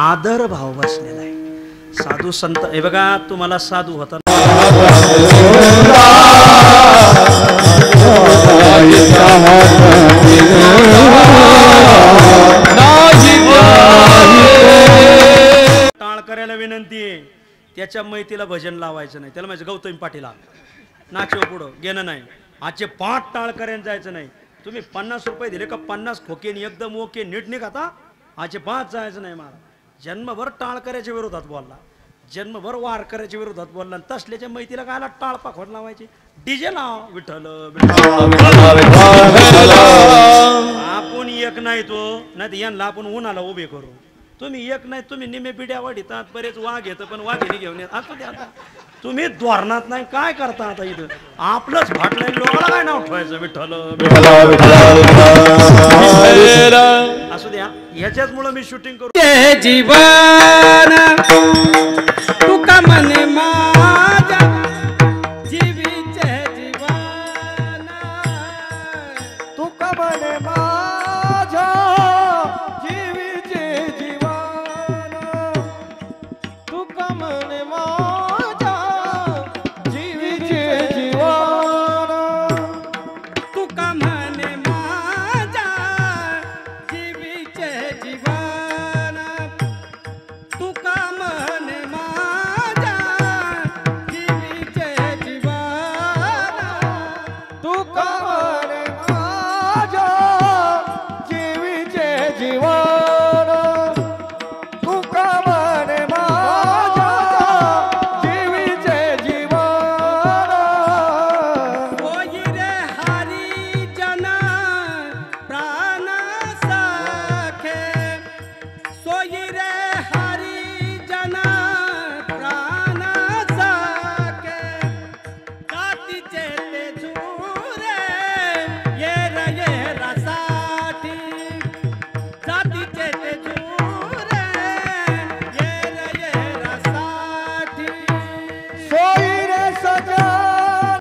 आदर भाव बसलेला आहे साधू संत हे बघा तुम्हाला साधू होता टाळ करायला विनंती आहे त्याच्या मैतीला भजन लावायचं नाही त्याला माझं गौतमी पाटील नाचव पुढं घेणं नाही आजचे 5 टाळ करायला जायचं नाही तुम्ही 50 रुपये दिले का 50 खोके एकदम ओके नीट निघाता आजचे 5 जायचं नाही मला जन्मभर टाळ करायच्या विरोधात बोलला जन्मभर वार करायच्या विरोधात बोलला तसल्याच्या मैतीला कायला टाळ पाखोड लावायचे डीजे लाव विठ्ठल आपण एक नाही तो नाही यांना आपण उन्हाला उभे करू तुम्ही एक नाही तुम्ही निमे पिढ्या वाढीतात बरेच वाघ येतं पण वाघिणी घेऊन येत असं द्या आता तुम्ही द्वारणात नाही काय करता आता इथं आपलंच भाटलंय लोकांना काय नाव ठेवायचं विठ्ठल असू द्या ह्याच्याच मुळे मी शूटिंग करू जीवन तुका मने माझा जीवीचे जीवन तुका म्हणे माझ्या जीवीचे जीवन तुका मने माझा